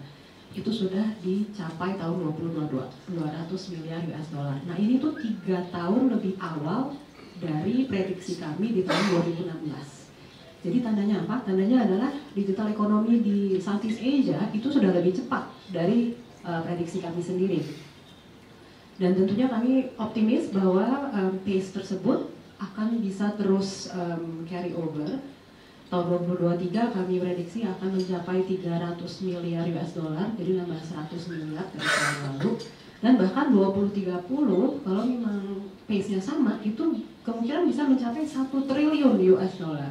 Itu sudah dicapai tahun 2022, 200 miliar US dollar. Nah ini tuh 3 tahun lebih awal dari prediksi kami di tahun 2016. Jadi tandanya apa? Tandanya adalah digital ekonomi di Southeast Asia itu sudah lebih cepat dari prediksi kami sendiri. Dan tentunya kami optimis bahwa pace tersebut akan bisa terus carry over. Tahun 2023 kami prediksi akan mencapai 300 miliar US dollar, jadi nambah 100 miliar dari tahun lalu. Dan bahkan 2030 kalau memang pace-nya sama itu kemungkinan bisa mencapai 1 triliun US dollar.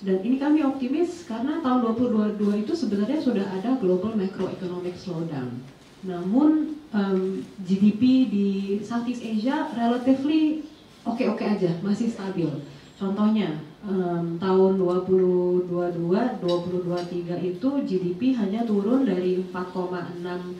Dan ini kami optimis karena tahun 2022 itu sebenarnya sudah ada global macroeconomic slowdown. Namun GDP di Southeast Asia relatively oke-oke aja, masih stabil. Contohnya tahun 2022-2023 itu GDP hanya turun dari 4,6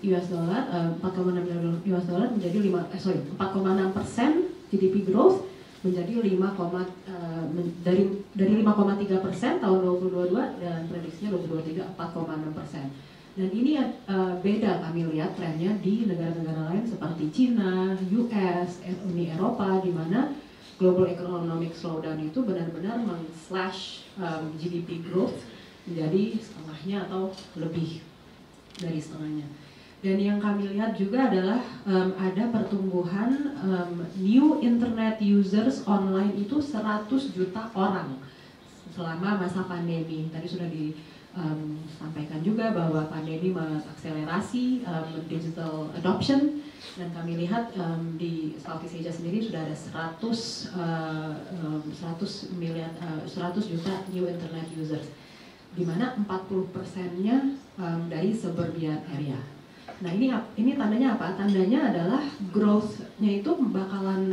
US dollar, 4,6 US dollar menjadi 4,6% GDP growth menjadi 5,3% tahun 2022 dan prediksinya 2023 4,6%. Dan ini beda kami lihat trennya di negara-negara lain seperti Cina, US, Uni Eropa, di mana global economic slowdown itu benar-benar meng-slash GDP growth menjadi setengahnya atau lebih dari setengahnya. Dan yang kami lihat juga adalah ada pertumbuhan new internet users online itu 100 juta orang selama masa pandemi. Tadi sudah disampaikan juga bahwa pandemi mengakselerasi digital adoption, dan kami lihat di Southeast Asia sendiri sudah ada 100 juta new internet users, di mana 40%-nya dari suburban area. Nah ini tandanya apa? Tandanya adalah growth-nya itu bakalan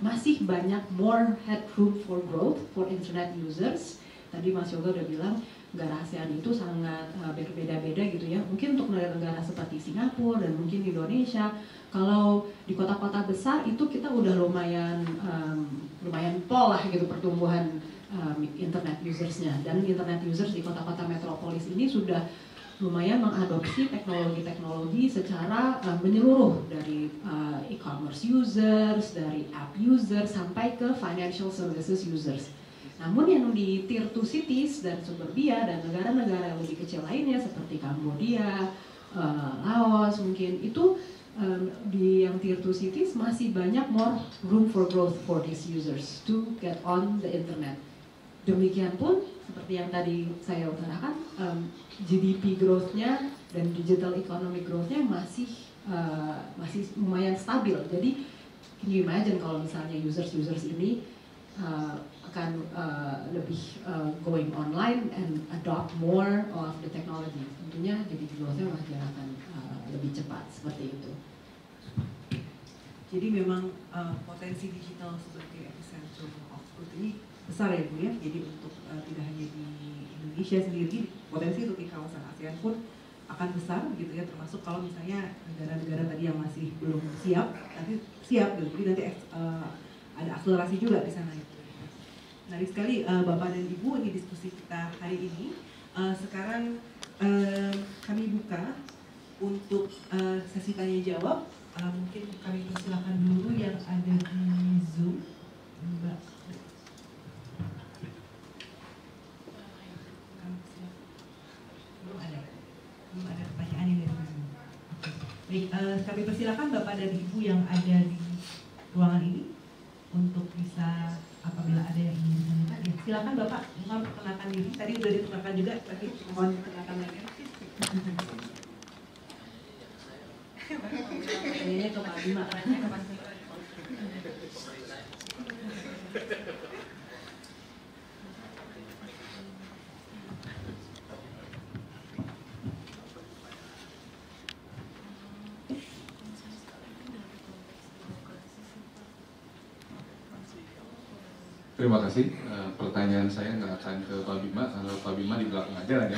masih banyak more headroom for growth for internet users. Tadi Mas Yoga udah bilang negara ASEAN itu sangat berbeda-beda gitu ya. Mungkin untuk negara-negara seperti Singapura dan mungkin Indonesia, kalau di kota-kota besar itu kita udah lumayan pol lah gitu pertumbuhan internet usersnya, dan internet users di kota-kota metropolis ini sudah lumayan mengadopsi teknologi-teknologi secara menyeluruh, dari e-commerce users, dari app users sampai ke financial services users. Namun yang di tier 2 cities dan suburbia dan negara-negara yang lebih kecil lainnya seperti Kambodia, Laos mungkin itu di yang tier 2 cities masih banyak more room for growth for these users to get on the internet. Demikian pun seperti yang tadi saya utarakan, GDP growth-nya dan digital economic growth-nya masih lumayan stabil. Jadi can you imagine kalau misalnya users ini akan lebih going online and adopt more of the technology, tentunya GDP growth-nya masih akan lebih cepat seperti itu. Jadi memang potensi digital sebagai epicentrum of growth ini besar ya Bu ya. Jadi untuk tidak hanya di Indonesia sendiri, potensi untuk di kawasan ASEAN pun akan besar gitu ya, termasuk kalau misalnya negara-negara tadi yang masih belum siap, nanti siap gitu. Jadi nanti ada akselerasi juga di sana itu. Menarik sekali Bapak dan Ibu, ini diskusi kita hari ini. Sekarang kami buka untuk sesi tanya jawab. Mungkin kami persilakan dulu yang ada di Zoom, Mbak. Belum ada pertanyaan yang dari Zoom. Baik, kami persilakan Bapak dan Ibu yang ada di ruangan ini untuk bisa, apabila ada yang ingin ditanyakan, ya silakan Bapak, mohon perkenalkan diri. Tadi sudah diperkenalkan juga, tapi mohon perkenalkan lagi. Kayaknya ke Pak Bima. Terima kasih. Pertanyaan saya nggak akan ke Pak Bima, kalau Pak Bima di belakang aja lah.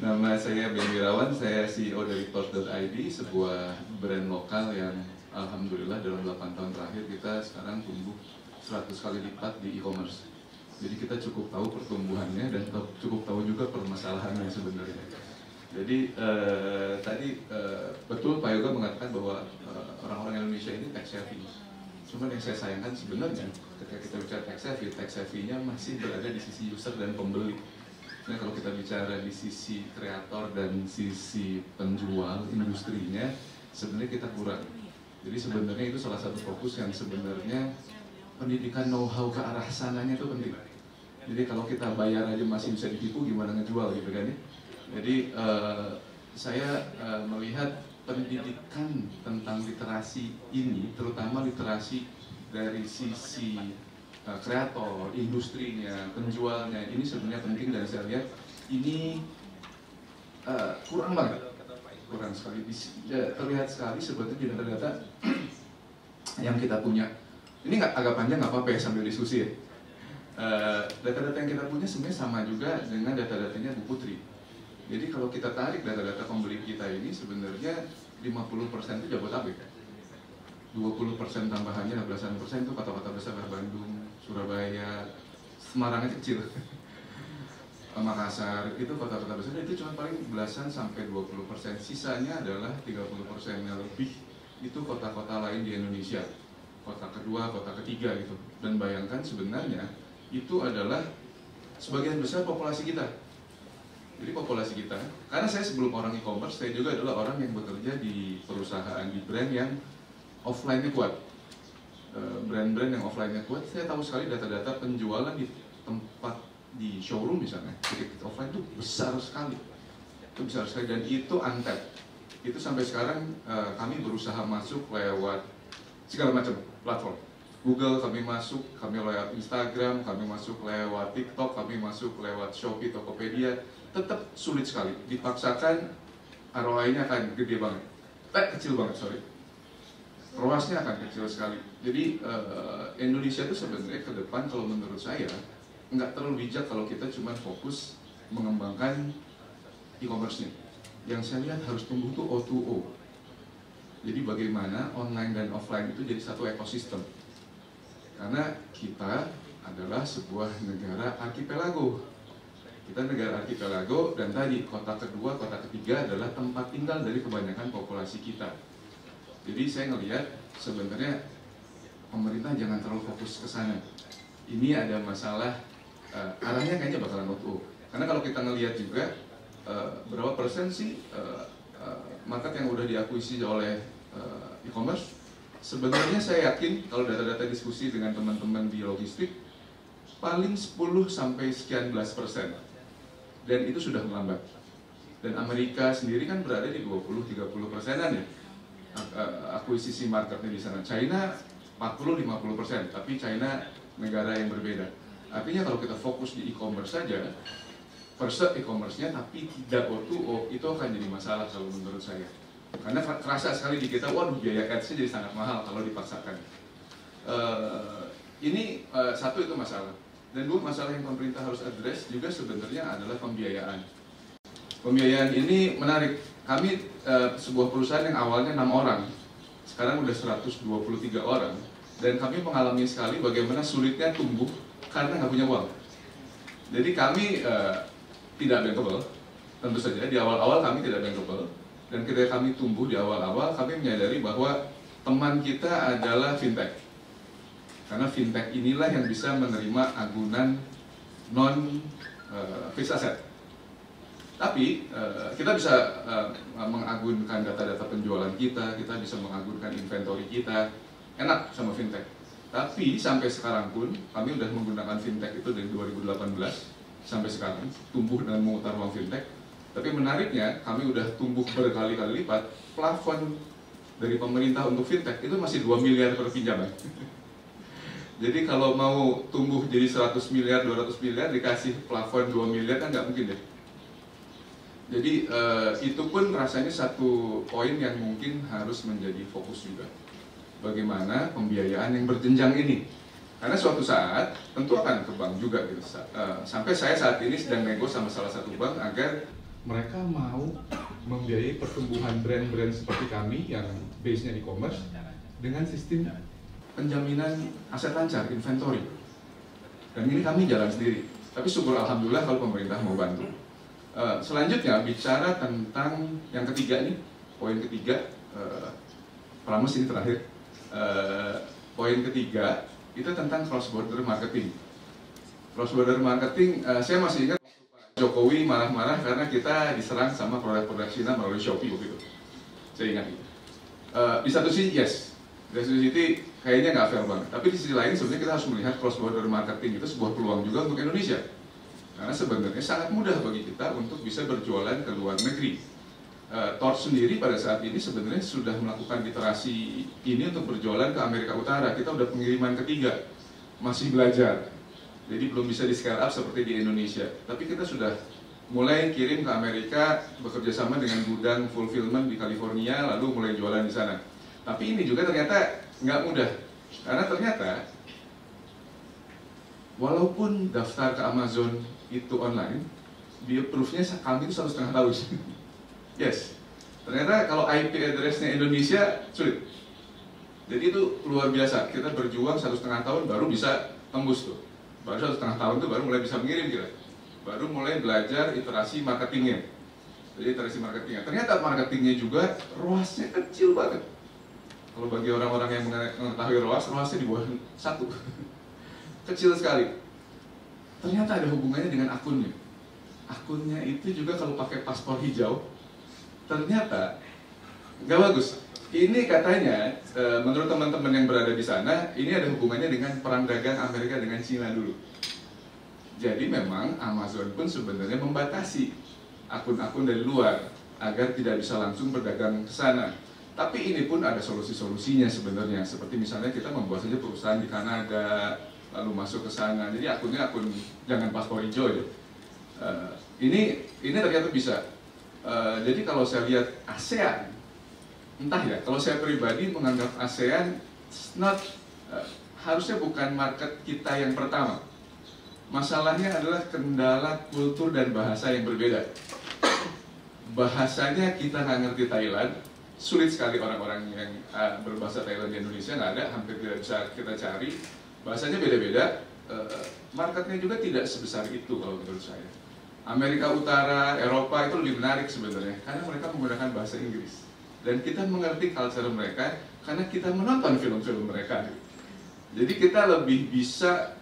Nama saya Ben Wirawan, saya CEO dari Port.id, sebuah brand lokal yang alhamdulillah dalam 8 tahun terakhir kita sekarang tumbuh 100 kali lipat di e-commerce. Jadi kita cukup tahu pertumbuhannya dan cukup tahu juga permasalahannya sebenarnya. Jadi tadi betul Pak Yoga mengatakan bahwa orang-orang Indonesia ini tech savvy. Cuma yang saya sayangkan sebenarnya ketika kita bicara tech savvy-nya masih berada di sisi user dan pembeli. Nah kalau kita bicara di sisi kreator dan sisi penjual industrinya, sebenarnya kita kurang. Jadi sebenarnya itu salah satu fokus yang sebenarnya pendidikan know-how ke arah sananya itu penting. Jadi kalau kita bayar aja masih bisa ditipu, gimana ngejual gitu kan ya. Jadi saya melihat pendidikan tentang literasi ini, terutama literasi dari sisi kreator, industrinya, penjualnya, ini sebenarnya penting dan saya lihat ini kurang banget, kurang sekali. Terlihat sekali sebetulnya di data-data yang kita punya. Ini agak panjang, nggak apa-apa ya sambil diskusi ya. Data-data yang kita punya sebenarnya sama juga dengan data-datanya Bu Putri. Jadi kalau kita tarik data-data pembeli kita ini sebenarnya 50% itu Jabodetabek. 20% tambahannya, 16% itu kota-kota besar, Bandung, Surabaya, Semarang kecil, Makassar, itu kota-kota besar, itu cuma paling belasan sampai 20%. Sisanya adalah 30%-nya lebih, itu kota-kota lain di Indonesia. Kota kedua, kota ketiga gitu. Dan bayangkan sebenarnya itu adalah sebagian besar populasi kita. Jadi populasi kita, karena saya sebelum orang e-commerce, saya juga adalah orang yang bekerja di perusahaan, di brand yang offline-nya kuat. Brand-brand yang offline-nya kuat, saya tahu sekali data-data penjualan di tempat, di showroom misalnya, titik offline itu besar sekali. Itu besar sekali, dan itu untapped. Itu sampai sekarang kami berusaha masuk lewat segala macam platform. Google kami masuk, kami lewat Instagram, kami masuk lewat TikTok, kami masuk lewat Shopee, Tokopedia. Tetap sulit sekali, dipaksakan ROI-nya akan gede banget, kecil banget, sorry. ROAS-nya akan kecil sekali. Jadi Indonesia itu sebenarnya ke depan kalau menurut saya nggak terlalu bijak kalau kita cuma fokus mengembangkan e-commerce-nya. Yang saya lihat harus tumbuh tuh O2O. Jadi bagaimana online dan offline itu jadi satu ekosistem. Karena kita adalah sebuah negara arkipelago. Kita negara arkipelago, dan tadi kota kedua, kota ketiga adalah tempat tinggal dari kebanyakan populasi kita. Jadi saya ngelihat sebenarnya pemerintah jangan terlalu fokus ke sana. Ini ada masalah, arahnya kayaknya bakalan O2O. Karena kalau kita ngelihat juga berapa persen sih market yang udah diakuisisi oleh e-commerce? Sebenarnya saya yakin kalau data-data diskusi dengan teman-teman di logistik paling 10 sampai sekian belas persen, dan itu sudah melambat. Dan Amerika sendiri kan berada di 20-30 persenan ya akuisisi marketnya di sana. China 40-50%, tapi China negara yang berbeda. Artinya kalau kita fokus di e-commerce saja, perse e-commerce-nya tapi tidak O2O, itu akan jadi masalah kalau menurut saya. Karena terasa sekali di kita, waduh biaya ads-nya jadi sangat mahal kalau dipaksakan. Ini satu, itu masalah. Dan dua, masalah yang pemerintah harus address juga sebenarnya adalah pembiayaan. Pembiayaan ini menarik. Kami sebuah perusahaan yang awalnya 6 orang, sekarang udah 123 orang. Dan kami mengalami sekali bagaimana sulitnya tumbuh karena nggak punya uang. Jadi kami tidak bankable, tentu saja di awal-awal kami tidak bankable, dan ketika kami tumbuh di awal-awal kami menyadari bahwa teman kita adalah fintech, karena fintech inilah yang bisa menerima agunan non fixed asset. Tapi kita bisa mengagunkan data-data penjualan kita bisa mengagunkan inventory kita, enak sama fintech. Tapi sampai sekarang pun kami sudah menggunakan fintech itu dari 2018 sampai sekarang, tumbuh dengan memutar uang fintech. Tapi menariknya, kami udah tumbuh berkali-kali lipat. Plafon dari pemerintah untuk fintech itu masih 2 miliar per pinjaman. Jadi kalau mau tumbuh jadi 100 miliar, 200 miliar, dikasih plafon 2 miliar kan nggak mungkin deh. Jadi itu pun rasanya satu poin yang mungkin harus menjadi fokus juga. Bagaimana pembiayaan yang berjenjang ini. Karena suatu saat tentu akan ke bank juga gitu. Sampai saya saat ini sedang nego sama salah satu bank agar mereka mau membiayai pertumbuhan brand-brand seperti kami yang base-nya e-commerce dengan sistem penjaminan aset lancar, inventory. Dan ini kami jalan sendiri. Tapi syukur alhamdulillah kalau pemerintah mau bantu. Selanjutnya bicara tentang yang ketiga nih, poin ketiga, Pramus ini terakhir. Poin ketiga itu tentang cross border marketing. Cross border marketing, saya masih ingat Pak Jokowi marah-marah karena kita diserang sama produk-produk Cina melalui Shopee waktu itu. Saya ingat itu. Di satu sisi yes, di satu sisi kayaknya nggak fair banget. Tapi di sisi lain sebenarnya kita harus melihat cross border marketing itu sebuah peluang juga untuk Indonesia. Karena sebenarnya sangat mudah bagi kita untuk bisa berjualan ke luar negeri. Torch sendiri pada saat ini sebenarnya sudah melakukan literasi ini untuk berjualan ke Amerika Utara. Kita udah pengiriman ketiga, masih belajar. Jadi belum bisa di scale up seperti di Indonesia. Tapi kita sudah mulai kirim ke Amerika, bekerja sama dengan gudang fulfillment di California, lalu mulai jualan di sana. Tapi ini juga ternyata nggak mudah. Karena ternyata walaupun daftar ke Amazon itu online, di approve-nya kami itu 1,5 tahun. Yes, ternyata kalau IP address-nya Indonesia sulit. Jadi itu luar biasa. Kita berjuang 1,5 tahun baru bisa tembus tuh. Baru 1,5 tahun tuh baru mulai bisa mengirim kita. Baru mulai belajar iterasi marketingnya. Jadi iterasi marketingnya. Ternyata marketingnya juga ruasnya kecil banget. Kalau bagi orang-orang yang mengetahui ruasnya di bawah 1. Kecil sekali. Ternyata ada hubungannya dengan akunnya. Akunnya itu juga kalau pakai paspor hijau, ternyata nggak bagus. Ini katanya, menurut teman-teman yang berada di sana, ini ada hubungannya dengan perang dagang Amerika dengan Cina dulu. Jadi memang Amazon pun sebenarnya membatasi akun-akun dari luar agar tidak bisa langsung berdagang ke sana. Tapi ini pun ada solusi-solusinya sebenarnya. Seperti misalnya kita membuat saja perusahaan di Kanada, lalu masuk ke sana. Jadi akunnya akun jangan paspor hijau aja. Ini ternyata bisa. Jadi kalau saya lihat ASEAN, entah ya, kalau saya pribadi menganggap ASEAN harusnya bukan market kita yang pertama. Masalahnya adalah kendala kultur dan bahasa yang berbeda. Bahasanya kita nggak ngerti Thailand, sulit sekali orang-orang yang berbahasa Thailand di Indonesia, nggak ada, hampir tidak bisa kita cari. Bahasanya beda-beda, marketnya juga tidak sebesar itu kalau menurut saya. Amerika Utara, Eropa itu lebih menarik sebenarnya, karena mereka menggunakan bahasa Inggris. Dan kita mengerti culture mereka, karena kita menonton film-film mereka. Jadi kita lebih bisa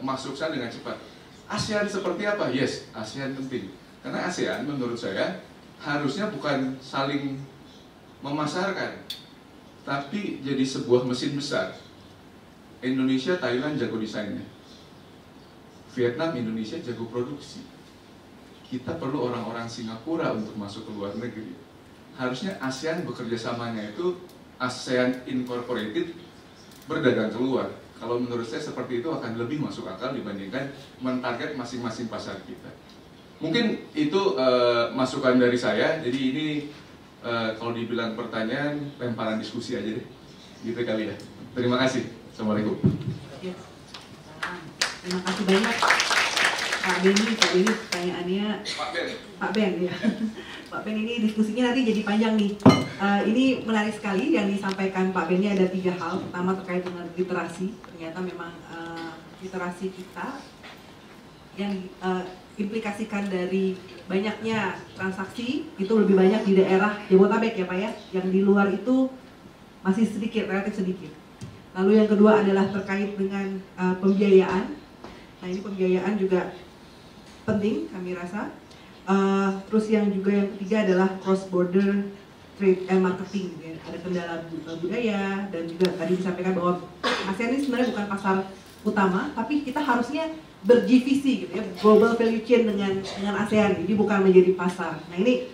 masuk sana dengan cepat. ASEAN seperti apa? Yes, ASEAN penting. Karena ASEAN menurut saya harusnya bukan saling memasarkan, tapi jadi sebuah mesin besar. Indonesia, Thailand jago desainnya. Vietnam, Indonesia jago produksi. Kita perlu orang-orang Singapura untuk masuk ke luar negeri. Harusnya ASEAN bekerja samanya itu ASEAN Incorporated berdagang keluar. Kalau menurut saya seperti itu akan lebih masuk akal dibandingkan mentarget masing-masing pasar kita. Mungkin itu masukan dari saya. Jadi ini kalau dibilang pertanyaan, lemparan diskusi aja deh. Gitu kali ya. Terima kasih. Assalamualaikum. Ya. Terima kasih banyak Pak Benny. Pertanyaannya Pak Ben ya. Pak Ben, ini diskusinya nanti jadi panjang nih. Ini menarik sekali yang disampaikan Pak Benny, ada 3 hal. Pertama terkait dengan literasi. Ternyata memang literasi kita yang implikasikan dari banyaknya transaksi itu lebih banyak di daerah Jabodetabek ya Pak ya. Yang di luar itu masih sedikit, relatif sedikit. Lalu yang kedua adalah terkait dengan pembiayaan. Nah ini pembiayaan juga penting kami rasa. Terus yang ketiga adalah cross border trade and marketing. Ya. Ada kendala budaya dan juga tadi disampaikan bahwa ASEAN ini sebenarnya bukan pasar utama, tapi kita harusnya ber-GVC gitu ya, global value chain dengan ASEAN. Jadi bukan menjadi pasar. Nah ini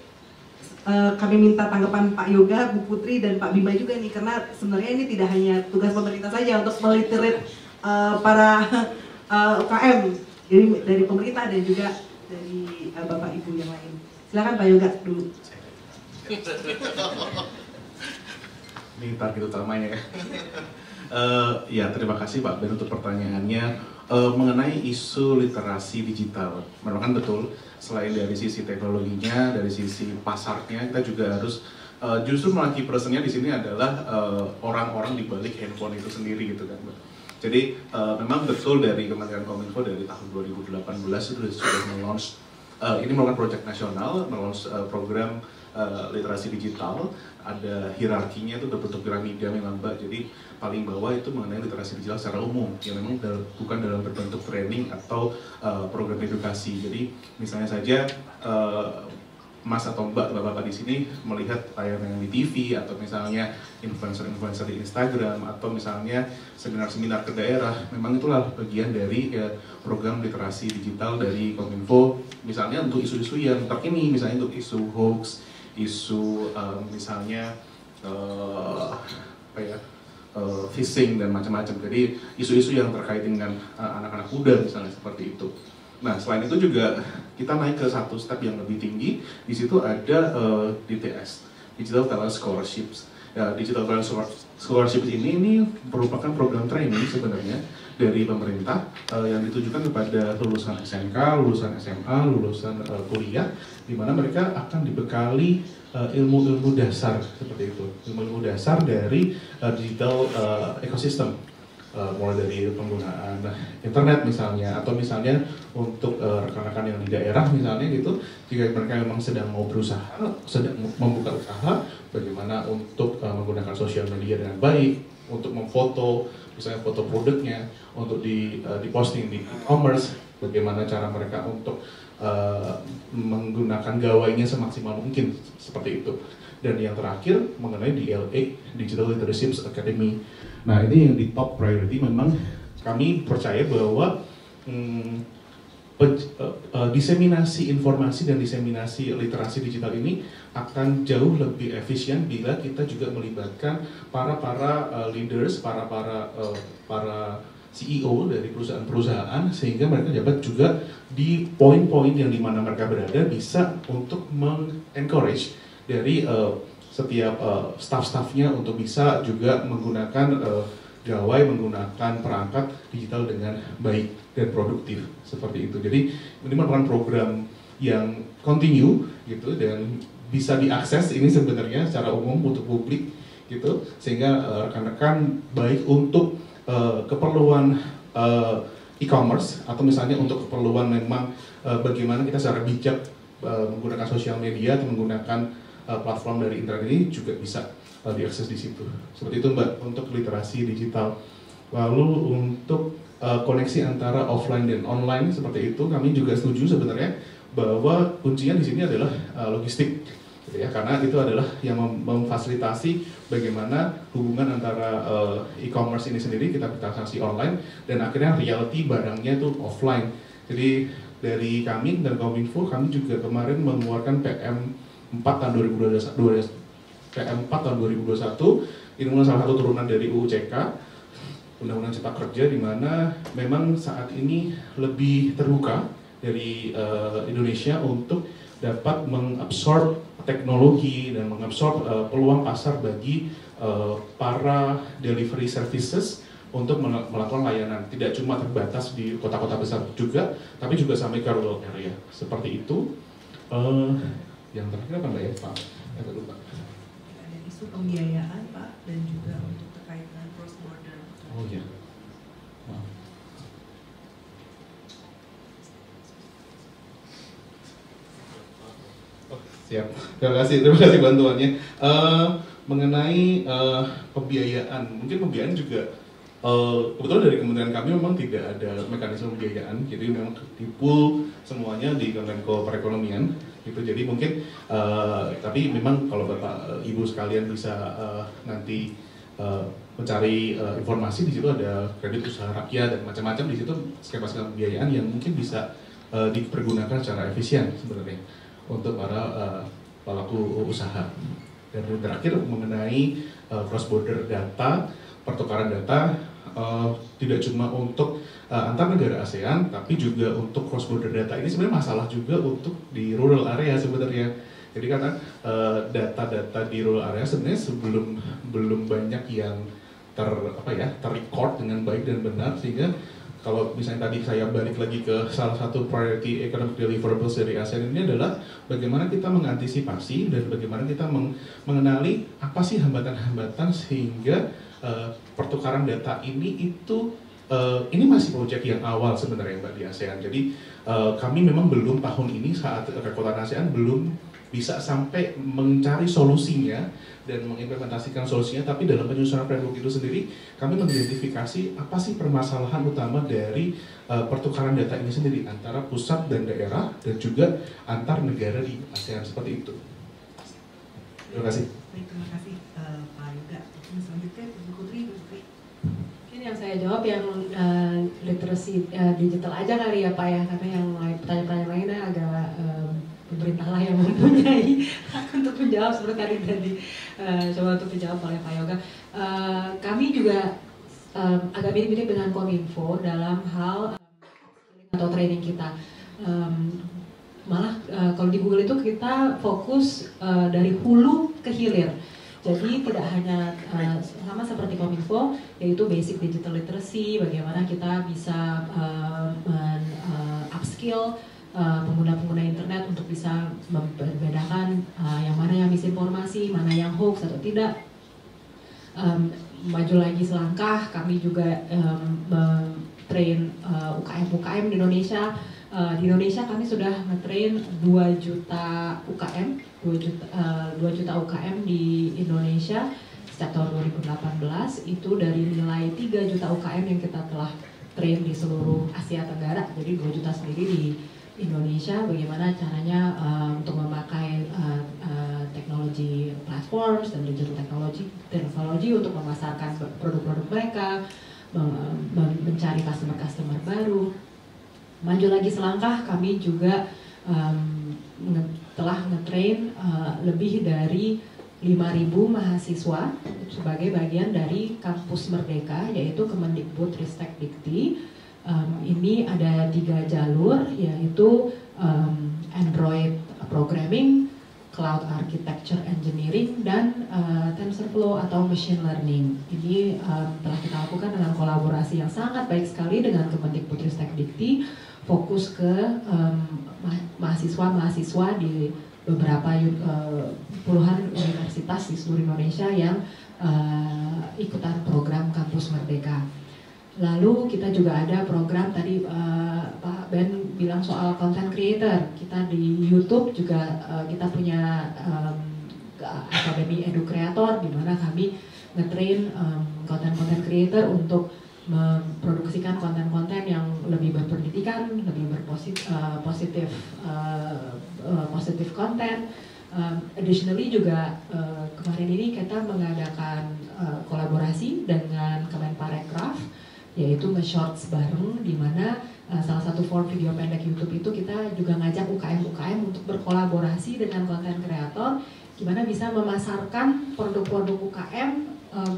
kami minta tanggapan Pak Yoga, Bu Putri, dan Pak Bima juga nih, karena sebenarnya ini tidak hanya tugas pemerintah saja untuk meliterate para UKM, jadi dari pemerintah dan juga dari Bapak Ibu yang lain. Silakan Pak Yoga dulu. Ini target utamanya ya. Ya terima kasih Pak Ben untuk pertanyaannya. Mengenai isu literasi digital, memang kan betul, selain dari sisi teknologinya, dari sisi pasarnya, kita juga harus justru melaki personnya di sini adalah orang-orang di balik handphone itu sendiri gitu kan, Mbak. Jadi memang betul dari Kementerian Kominfo dari tahun 2018 itu sudah melaunch ini merupakan proyek nasional, melaunch program literasi digital. Ada hierarkinya itu berbentuk piramida memang Mbak. Jadi paling bawah itu mengenai literasi digital secara umum, yang memang bukan dalam berbentuk training atau program edukasi. Jadi misalnya saja Mas atau Mbak, Bapak di sini melihat tayangan di TV atau misalnya influencer-influencer di Instagram atau misalnya seminar-seminar ke daerah, memang itulah bagian dari program literasi digital dari Kominfo, misalnya untuk isu-isu yang terkini, misalnya untuk isu hoax, isu misalnya phishing dan macam-macam. Jadi isu-isu yang terkait dengan anak-anak muda misalnya seperti itu. Nah, selain itu juga kita naik ke satu step yang lebih tinggi. Di situ ada DTS, Digital Talent Scholarships. Ya, Digital Talent Scholarships ini merupakan program training sebenarnya dari pemerintah yang ditujukan kepada lulusan SMK, lulusan SMA, lulusan kuliah, di mana mereka akan dibekali ilmu-ilmu dasar seperti itu, ilmu-ilmu dasar dari digital ekosistem. Mulai dari penggunaan internet misalnya, atau misalnya untuk rekan-rekan yang di daerah misalnya gitu, jika mereka memang sedang mau berusaha, sedang membuka usaha, bagaimana untuk menggunakan sosial media dengan baik, untuk memfoto, misalnya foto produknya, untuk diposting di e-commerce, bagaimana cara mereka untuk menggunakan gawainya semaksimal mungkin, seperti itu. Dan yang terakhir mengenai DLA, Digital Literacy Academy. Nah ini yang di top priority, memang kami percaya bahwa diseminasi informasi dan diseminasi literasi digital ini akan jauh lebih efisien bila kita juga melibatkan para leaders, para CEO dari perusahaan-perusahaan, sehingga mereka dapat juga di poin-poin yang dimana mereka berada bisa untuk mengencourage dari setiap staff-staffnya untuk bisa juga menggunakan gawai menggunakan perangkat digital dengan baik dan produktif seperti itu. Jadi ini merupakan program yang continue gitu dan bisa diakses ini sebenarnya secara umum untuk publik gitu, sehingga rekan-rekan baik untuk keperluan e-commerce atau misalnya untuk keperluan memang bagaimana kita secara bijak menggunakan sosial media atau menggunakan platform dari internet ini juga bisa diakses di situ. Seperti itu Mbak untuk literasi digital. Lalu untuk koneksi antara offline dan online seperti itu, kami juga setuju sebenarnya bahwa kuncinya di sini adalah logistik, gitu ya, karena itu adalah yang memfasilitasi bagaimana hubungan antara e-commerce ini sendiri kita transaksi online dan akhirnya reality barangnya itu offline. Jadi dari kami dan Kominfo, kami juga kemarin mengeluarkan PM4 tahun 2021. PM4 tahun 2021 ini salah satu turunan dari UU CK, Undang-Undang Cipta Kerja, di mana memang saat ini lebih terbuka dari Indonesia untuk dapat mengabsorb teknologi dan mengabsorb peluang pasar bagi para delivery services untuk melakukan layanan. Tidak cuma terbatas di kota-kota besar juga, tapi juga sampai ke rural area. Seperti itu. Yang terakhir apa Mbak ya, Pak? Saya lupa. Isu pembiayaan Pak, dan juga untuk terkait dengan cross border. Oh iya. Wow. Oh, siap. Terima kasih bantuannya. Mengenai pembiayaan, mungkin pembiayaan juga kebetulan dari kementerian kami memang tidak ada mekanisme pembiayaan, jadi memang di-pool semuanya di Kemenko Perekonomian. Gitu. Jadi mungkin tapi memang kalau Bapak Ibu sekalian bisa nanti mencari informasi, di situ ada kredit usaha rakyat dan macam-macam, di situ skema-skema pembiayaan yang mungkin bisa dipergunakan secara efisien sebenarnya untuk para pelaku usaha. Dan terakhir mengenai cross border data, pertukaran data tidak cuma untuk antar negara ASEAN, tapi juga untuk cross border data ini sebenarnya masalah juga untuk di rural area sebenarnya. Jadi karena data-data di rural area sebenarnya belum banyak yang terrecord dengan baik dan benar, sehingga kalau misalnya tadi saya balik lagi ke salah satu priority economic deliverables dari ASEAN ini adalah bagaimana kita mengantisipasi dan bagaimana kita mengenali apa sih hambatan-hambatan sehingga pertukaran data ini masih proyek yang awal sebenarnya Mbak di ASEAN. Jadi kami memang belum tahun ini saat kekuatan ASEAN belum bisa sampai mencari solusinya dan mengimplementasikan solusinya, tapi dalam penyusunan framework itu sendiri kami mengidentifikasi apa sih permasalahan utama dari pertukaran data ini sendiri antara pusat dan daerah dan juga antar negara di ASEAN seperti itu. Terima kasih. Baik, terima kasih Pak Yuga. Selanjutnya Bu Putri. Mungkin yang saya jawab yang literasi digital aja kali ya Pak ya, karena yang pertanyaan-pertanyaan lainnya agak pemerintah lah yang mempunyai hak untuk menjawab seperti tadi coba untuk dijawab oleh Pak Yoga. Kami juga agak mirip-mirip dengan Kominfo dalam hal atau training kita. Malah kalau di Google itu kita fokus dari hulu ke hilir. Jadi tidak hanya sama seperti Kominfo, yaitu basic digital literacy, bagaimana kita bisa upskill pengguna-pengguna internet untuk bisa membedakan yang mana yang misinformasi, mana yang hoax atau tidak. Maju lagi selangkah, kami juga train UKM-UKM di Indonesia. Di Indonesia kami sudah nge-train 2 juta UKM, 2 juta UKM di Indonesia sejak tahun 2018. Itu dari nilai 3 juta UKM yang kita telah train di seluruh Asia Tenggara. Jadi 2 juta sendiri di Indonesia, bagaimana caranya untuk memakai teknologi platforms dan digital teknologi untuk memasarkan produk-produk mereka, mencari customer baru. Maju lagi selangkah, kami juga telah nge-train lebih dari 5.000 mahasiswa sebagai bagian dari Kampus Merdeka, yaitu Kemendikbud-Ristek Dikti. Ini ada 3 jalur, yaitu Android Programming, cloud architecture engineering, dan TensorFlow atau machine learning. Ini telah kita lakukan dengan kolaborasi yang sangat baik sekali dengan Kemendikbudristek Dikti, fokus ke mahasiswa-mahasiswa di beberapa puluhan universitas di seluruh Indonesia yang ikutan program Kampus Merdeka. Lalu kita juga ada program tadi Pak Ben bilang soal content creator. Kita di YouTube juga kita punya Akademi Edu Creator, di mana kami nge-train content creator untuk memproduksikan konten-konten yang lebih berpendidikan, lebih positif konten. Additionally juga kemarin ini kita mengadakan kolaborasi dengan Kemenparekraf, yaitu nge-shorts bareng, di mana salah satu form video pendek YouTube itu kita juga ngajak UKM untuk berkolaborasi dengan konten kreator, gimana bisa memasarkan produk-produk UKM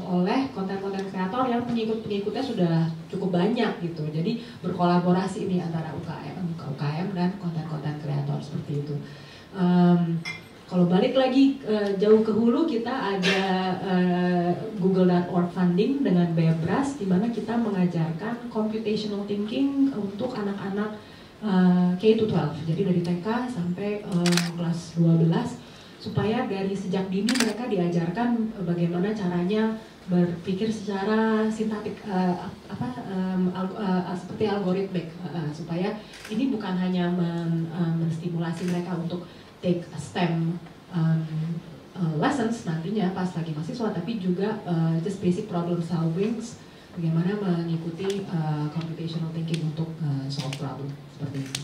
oleh konten-konten kreator yang pengikutnya sudah cukup banyak gitu. Jadi berkolaborasi ini antara UKM dan konten-konten kreator seperti itu. Kalau balik lagi jauh ke hulu, kita ada Google.org funding dengan Bebras, di mana kita mengajarkan computational thinking untuk anak-anak K-12, jadi dari TK sampai kelas 12, supaya dari sejak dini mereka diajarkan bagaimana caranya berpikir secara sintaktik, seperti algoritmik, supaya ini bukan hanya menstimulasi mereka untuk take STEM lessons nantinya pas lagi mahasiswa, tapi juga just basic problem solving, bagaimana mengikuti computational thinking untuk solve problem seperti itu.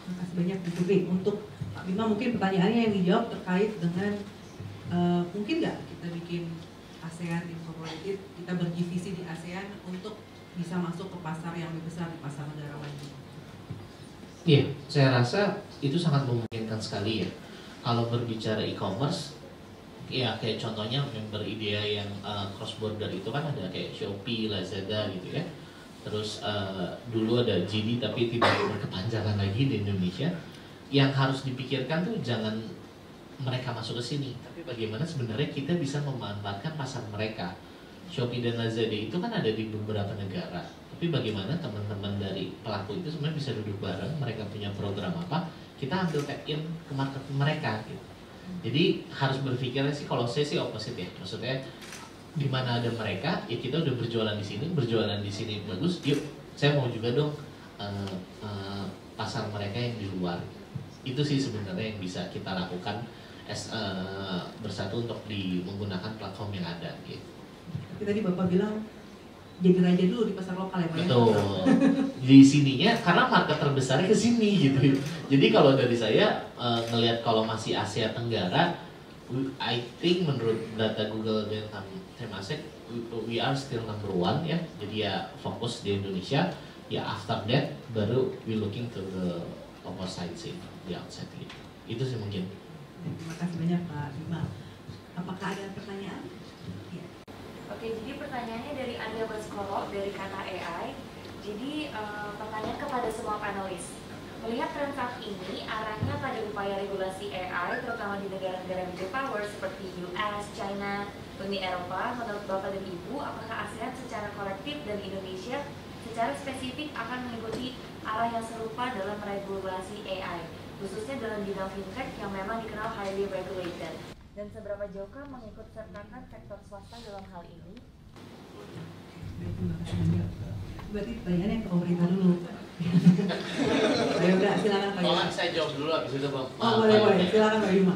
Terima kasih banyak Bu Putri. Untuk Pak Bima, mungkin pertanyaannya yang dijawab terkait dengan mungkin nggak kita bikin ASEAN Incorporated, kita berdivisi di ASEAN untuk bisa masuk ke pasar yang lebih besar, di pasar negara lain. Iya, saya rasa itu sangat memungkinkan sekali ya. Kalau berbicara e-commerce, ya kayak contohnya member IDEA yang cross border itu kan ada kayak Shopee, Lazada gitu ya. Terus dulu ada JD tapi tidak berkepanjangan lagi di Indonesia. Yang harus dipikirkan tuh jangan mereka masuk ke sini, tapi bagaimana sebenarnya kita bisa memanfaatkan pasar mereka. Shopee dan Lazada itu kan ada di beberapa negara, tapi bagaimana teman-teman dari pelaku itu sebenarnya bisa duduk bareng, mereka punya program apa, kita ambil tap in ke market mereka gitu. Jadi harus berpikirnya sih, kalau saya sih opposite ya, maksudnya di mana ada mereka, ya kita udah berjualan di sini bagus, yuk saya mau juga dong pasar mereka yang di luar. Itu sih sebenarnya yang bisa kita lakukan bersatu untuk menggunakan platform yang ada gitu. Tapi tadi Bapak bilang jadi raja dulu di pasar lokal ya Pak? Betul. Di sininya karena market terbesarnya ke sini gitu. Jadi kalau dari saya ngelihat kalau masih Asia Tenggara, I think menurut data Google dan Temasek, we are still number 1 ya. Jadi ya fokus di Indonesia. Ya after that baru we looking to the opposite side, the outside gitu. Itu sih mungkin. Terima kasih banyak Pak Bima. Apakah ada pertanyaan? Ya. Oke, jadi pertanyaannya dari Anda Baskoro dari Kata AI. Jadi pertanyaan kepada semua panelis. Melihat tren saat ini arahnya pada upaya regulasi AI, terutama di negara-negara major power seperti US, China, Uni Eropa, menurut Bapak dan Ibu, apakah ASEAN secara kolektif dan Indonesia secara spesifik akan mengikuti arah yang serupa dalam regulasi AI, khususnya dalam bidang fintech yang memang dikenal highly regulated? Dan seberapa jauhkah mengikut sertakan sektor swasta dalam hal ini? Berarti pertanyaannya ke pemerintah dulu. Ayo udah, silakan Pak Bima. Saya jawab dulu habis itu Pak. Boleh, silakan Pak Bima.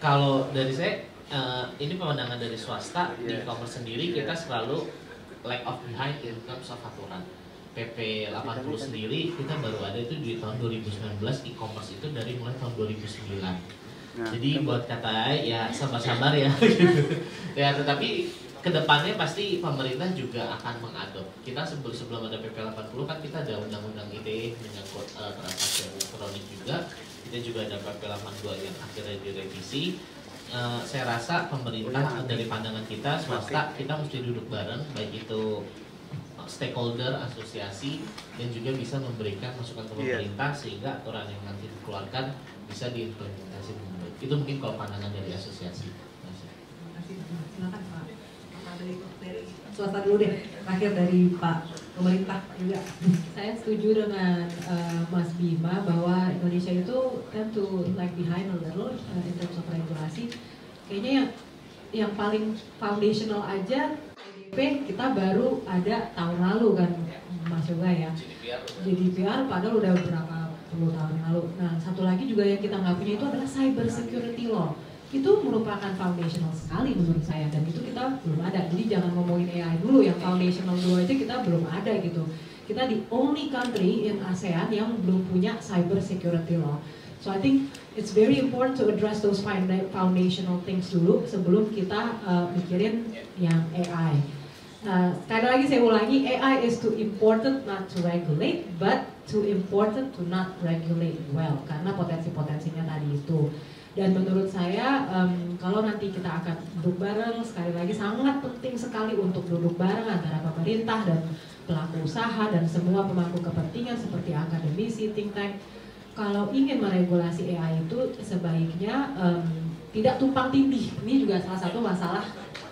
Kalau dari saya, ini pemandangan dari swasta, di e-commerce sendiri kita selalu lag of behind in terms of aturan. PP 80 sendiri kita baru ada itu di tahun 2019, e-commerce itu dari mulai tahun 2009. Jadi buat kata ya sabar-sabar ya. Ya tetapi kedepannya pasti pemerintah juga akan mengadop. Kita sebelum ada PP 80 kan kita ada undang-undang ITE menyangkut transaksi elektronik juga. Kita juga ada PP 82 yang akhirnya direvisi. Saya rasa pemerintah dari pandangan kita swasta kita mesti duduk bareng, baik itu stakeholder, asosiasi, dan juga bisa memberikan masukan ke pemerintah sehingga aturan yang nanti dikeluarkan bisa diimplementasi dengan baik. Itu mungkin kalau pandangan dari asosiasi. Terima kasih. Silakan Pak. Dari swasta dulu deh, terakhir dari Pak pemerintah juga. Saya setuju dengan Mas Bima bahwa Indonesia itu tend to lag behind a little in terms of regulasi. Kayaknya yang paling foundational aja PDP kita baru ada tahun lalu kan Mas Yoga ya. GDPR padahal udah berapa puluh tahun lalu. Nah satu lagi juga yang kita nggak punya itu adalah cyber security law. Itu merupakan foundational sekali menurut saya dan itu kita belum ada. Jadi jangan ngomongin AI dulu, yang foundational dulu aja kita belum ada gitu. Kita the only country in ASEAN yang belum punya cyber security law. So I think it's very important to address those foundational things dulu sebelum kita mikirin yang AI. Sekali lagi saya ulangi, AI is too important not to regulate, but too important to not regulate well karena potensi-potensinya tadi itu. Dan menurut saya kalau nanti kita akan duduk bareng, sekali lagi sangat penting sekali untuk duduk bareng antara pemerintah dan pelaku usaha dan semua pemangku kepentingan seperti akademisi, think tank. Kalau ingin meregulasi AI itu sebaiknya tidak tumpang tindih. Ini juga salah satu masalah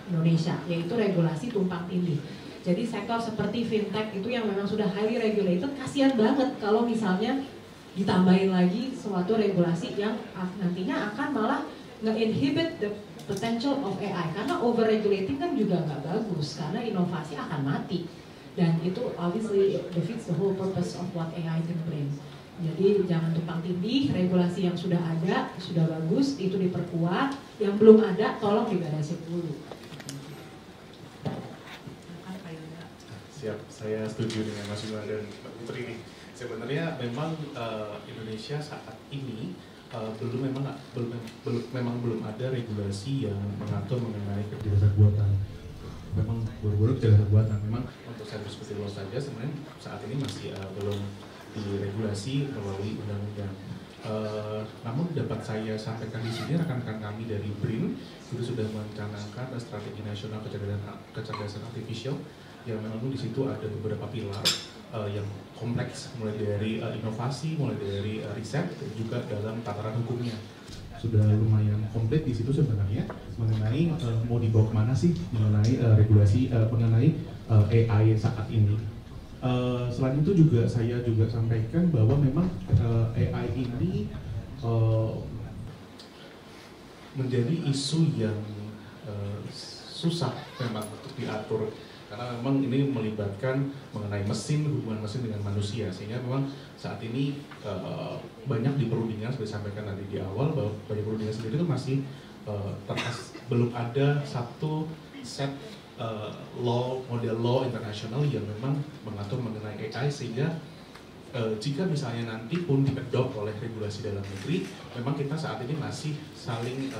Indonesia, yaitu regulasi tumpang tindih. Jadi sektor seperti fintech itu yang memang sudah highly regulated, kasihan banget kalau misalnya ditambahin lagi suatu regulasi yang nantinya akan malah nge-inhibit the potential of AI karena over regulating kan juga nggak bagus karena inovasi akan mati dan itu obviously defeats the whole purpose of what AI can bring. Jadi jangan tumpang tindih, regulasi yang sudah ada sudah bagus itu diperkuat, yang belum ada tolong diberesin dulu. Siap, saya setuju dengan Mas Bima dan Mbak Putri ini. Sebenarnya memang Indonesia saat ini belum ada regulasi yang mengatur mengenai kecerdasan buatan. Memang baru-baru kecerdasan buatan. Memang untuk cyber security law saja sebenarnya saat ini masih belum diregulasi melalui undang-undang. Namun dapat saya sampaikan di sini rekan-rekan kami dari BRIN itu sudah mencanangkan strategi nasional kecerdasan artifisial yang memang di situ ada beberapa pilar yang kompleks, mulai dari inovasi, mulai dari riset, dan juga dalam tataran hukumnya. Sudah lumayan komplit di situ sebenarnya mengenai mau dibawa kemana sih mengenai regulasi mengenai AI saat ini. Selain itu juga saya juga sampaikan bahwa memang AI ini menjadi isu yang susah memang untuk diatur karena memang ini melibatkan mengenai mesin, hubungan mesin dengan manusia sehingga memang saat ini banyak di perundingan sudah disampaikan tadi di awal bahwa banyak perundingan sendiri itu masih belum ada satu set model law internasional yang memang mengatur mengenai AI sehingga jika misalnya nanti pun diadopt oleh regulasi dalam negeri, memang kita saat ini masih saling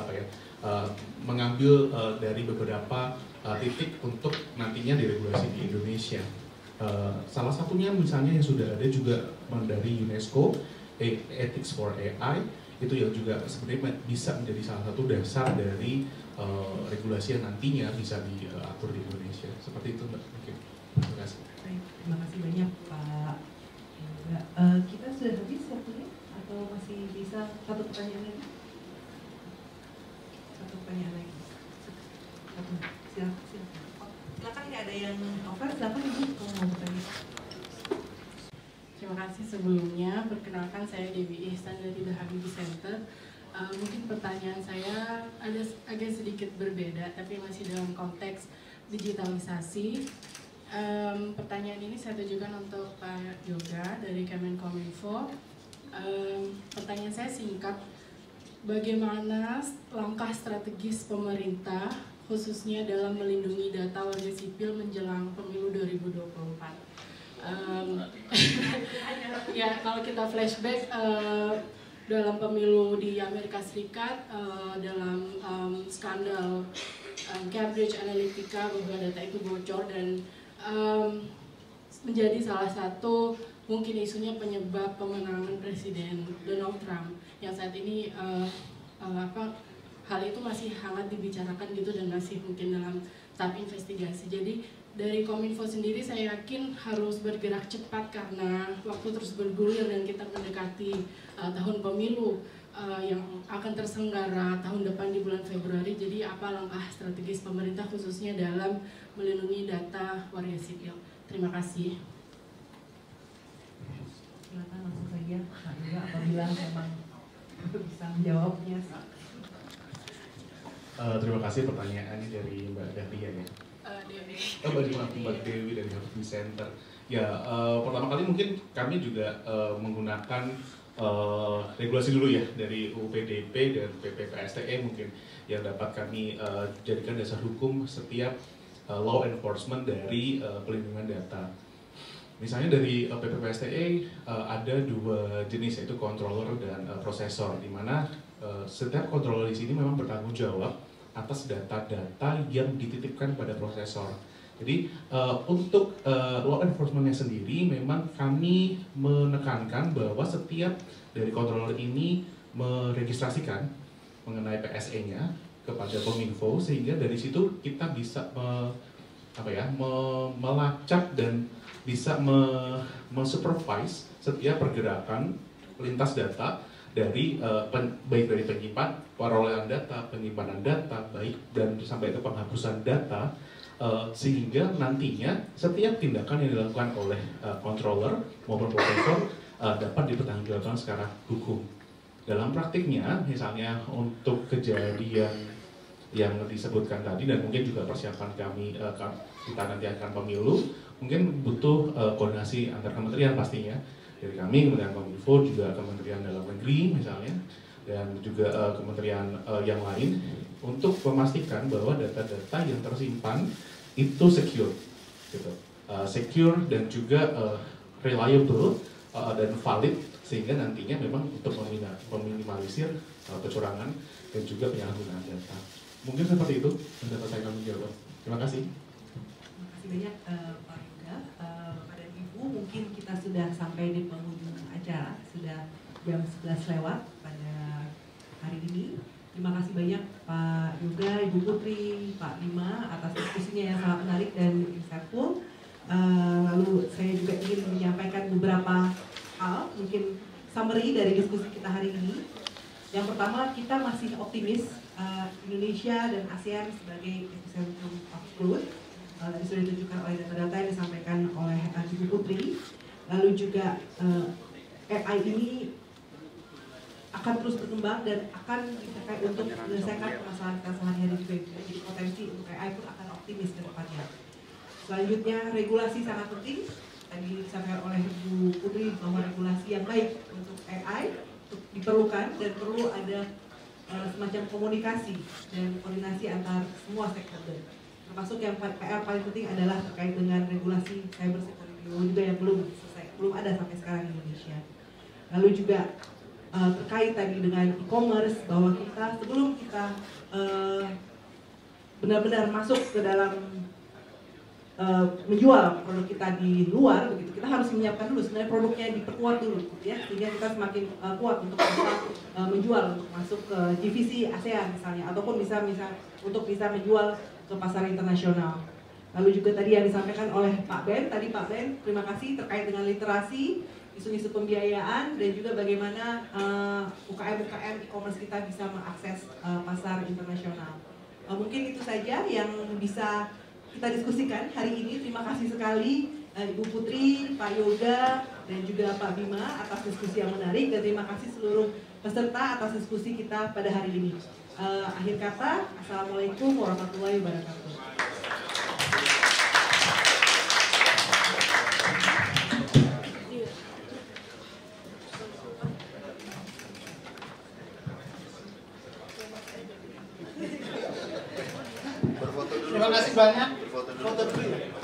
mengambil dari beberapa titik untuk nantinya diregulasi di Indonesia. Salah satunya misalnya yang sudah ada juga dari UNESCO, Ethics for AI, itu yang juga sebenarnya bisa menjadi salah satu dasar dari regulasi yang nantinya bisa diatur di Indonesia. Seperti itu Mbak. Oke. Terima kasih. Terima kasih banyak Pak. Kita sudah habis waktunya atau masih bisa satu pertanyaan lagi? Satu pertanyaan lagi. Silakan ini ada yang over, silakan Ibu kalau mau bertanya. Terima kasih sebelumnya. Perkenalkan saya Dewi Ihsan dari The Habibie Center. Mungkin pertanyaan saya agak sedikit berbeda, tapi masih dalam konteks digitalisasi. Pertanyaan ini saya tujukan untuk Pak Yoga dari Kemenkominfo. Pertanyaan saya singkat, bagaimana langkah strategis pemerintah khususnya dalam melindungi data warga sipil menjelang pemilu 2024? Ya, kalau kita flashback dalam pemilu di Amerika Serikat, dalam skandal Cambridge Analytica bahwa data itu bocor dan menjadi salah satu mungkin isunya penyebab pemenangan Presiden Donald Trump yang saat ini hal itu masih hangat dibicarakan gitu dan masih mungkin dalam tahap investigasi. Jadi dari Kominfo sendiri saya yakin harus bergerak cepat karena waktu terus bergulir dan kita mendekati tahun pemilu yang akan terselenggara tahun depan di bulan Februari. Jadi apa langkah strategis pemerintah khususnya dalam melindungi data warga sipil? Terima kasih. Silakan langsung saja Pak Yoga apabila memang bisa menjawabnya. Terima kasih pertanyaannya dari Mbak Dahlia ya. Mbak Dewi dari Harvey Center. Ya, pertama kali mungkin kami juga menggunakan regulasi dulu ya dari UPDP dan PPPSTE mungkin yang dapat kami jadikan dasar hukum setiap law enforcement dari pelindungan data. Misalnya dari PPPSTE ada dua jenis, yaitu controller dan prosesor, di mana setiap controller di sini memang bertanggung jawab atas data-data yang dititipkan pada prosesor. Jadi untuk law enforcementnya sendiri memang kami menekankan bahwa setiap dari controller ini meregistrasikan mengenai PSE-nya kepada Kominfo, sehingga dari situ kita bisa melacak dan bisa mensupervise setiap pergerakan lintas data dari baik dari perolehan data, penyimpanan data, baik dan sampai ke penghapusan data, sehingga nantinya setiap tindakan yang dilakukan oleh controller maupun profesor dapat dipertanggungjawabkan secara hukum. Dalam praktiknya, misalnya untuk kejadian yang disebutkan tadi dan mungkin juga persiapan kami kita nanti akan pemilu, mungkin butuh koordinasi antar kementerian pastinya. Dari kami, Kementerian Kominfo, juga Kementerian Dalam Negeri misalnya, dan juga kementerian yang lain, untuk memastikan bahwa data-data yang tersimpan itu secure, gitu. Secure dan juga reliable dan valid, sehingga nantinya memang untuk meminimalisir kecurangan dan juga penyalahgunaan data. Mungkin seperti itu yang dapat saya kami jawab. Terima kasih. Terima kasih banyak Pak Yoga. Bapak dan Ibu, mungkin kita sudah sampai di penghujung acara, sudah jam 11 lewat pada hari ini. Terima kasih banyak Pak Yoga, Ibu Putri, Pak Bima atas diskusinya yang sangat menarik dan insightful. Lalu saya juga ingin menyampaikan beberapa hal, mungkin summary dari diskusi kita hari ini. Yang pertama, kita masih optimis Indonesia dan ASEAN sebagai epicentrum of growth. Tadi sudah ditunjukkan oleh data-data yang disampaikan oleh Ibu Putri. Lalu juga AI ini akan terus berkembang dan akan dipakai untuk menyelesaikan permasalahan kita sehari-hari juga. Jadi potensi untuk AI pun akan optimis ke depannya. Selanjutnya, regulasi sangat penting. Tadi disampaikan oleh Ibu Putri bahwa regulasi yang baik untuk AI diperlukan dan perlu ada semacam komunikasi dan koordinasi antar semua stakeholder. Termasuk yang PR paling penting adalah terkait dengan regulasi cyber security juga yang belum ada sampai sekarang di Indonesia. Lalu juga terkait tadi dengan e-commerce, bahwa kita sebelum kita benar-benar masuk ke dalam menjual produk kita di luar, begitu kita harus menyiapkan dulu sebenarnya produknya, diperkuat dulu, ya, sehingga kita semakin kuat untuk bisa menjual, untuk masuk ke divisi ASEAN misalnya, ataupun bisa untuk bisa menjual ke pasar internasional. Lalu juga tadi yang disampaikan oleh Pak Ben, terima kasih terkait dengan literasi, isu-isu pembiayaan, dan juga bagaimana UKM-UKM e-commerce kita bisa mengakses pasar internasional. Mungkin itu saja yang bisa kita diskusikan hari ini. Terima kasih sekali Ibu Putri, Pak Yoga, dan juga Pak Bima atas diskusi yang menarik, dan terima kasih seluruh peserta atas diskusi kita pada hari ini. Akhir kata, Assalamualaikum warahmatullahi wabarakatuh. Terima kasih banyak. Foto dulu.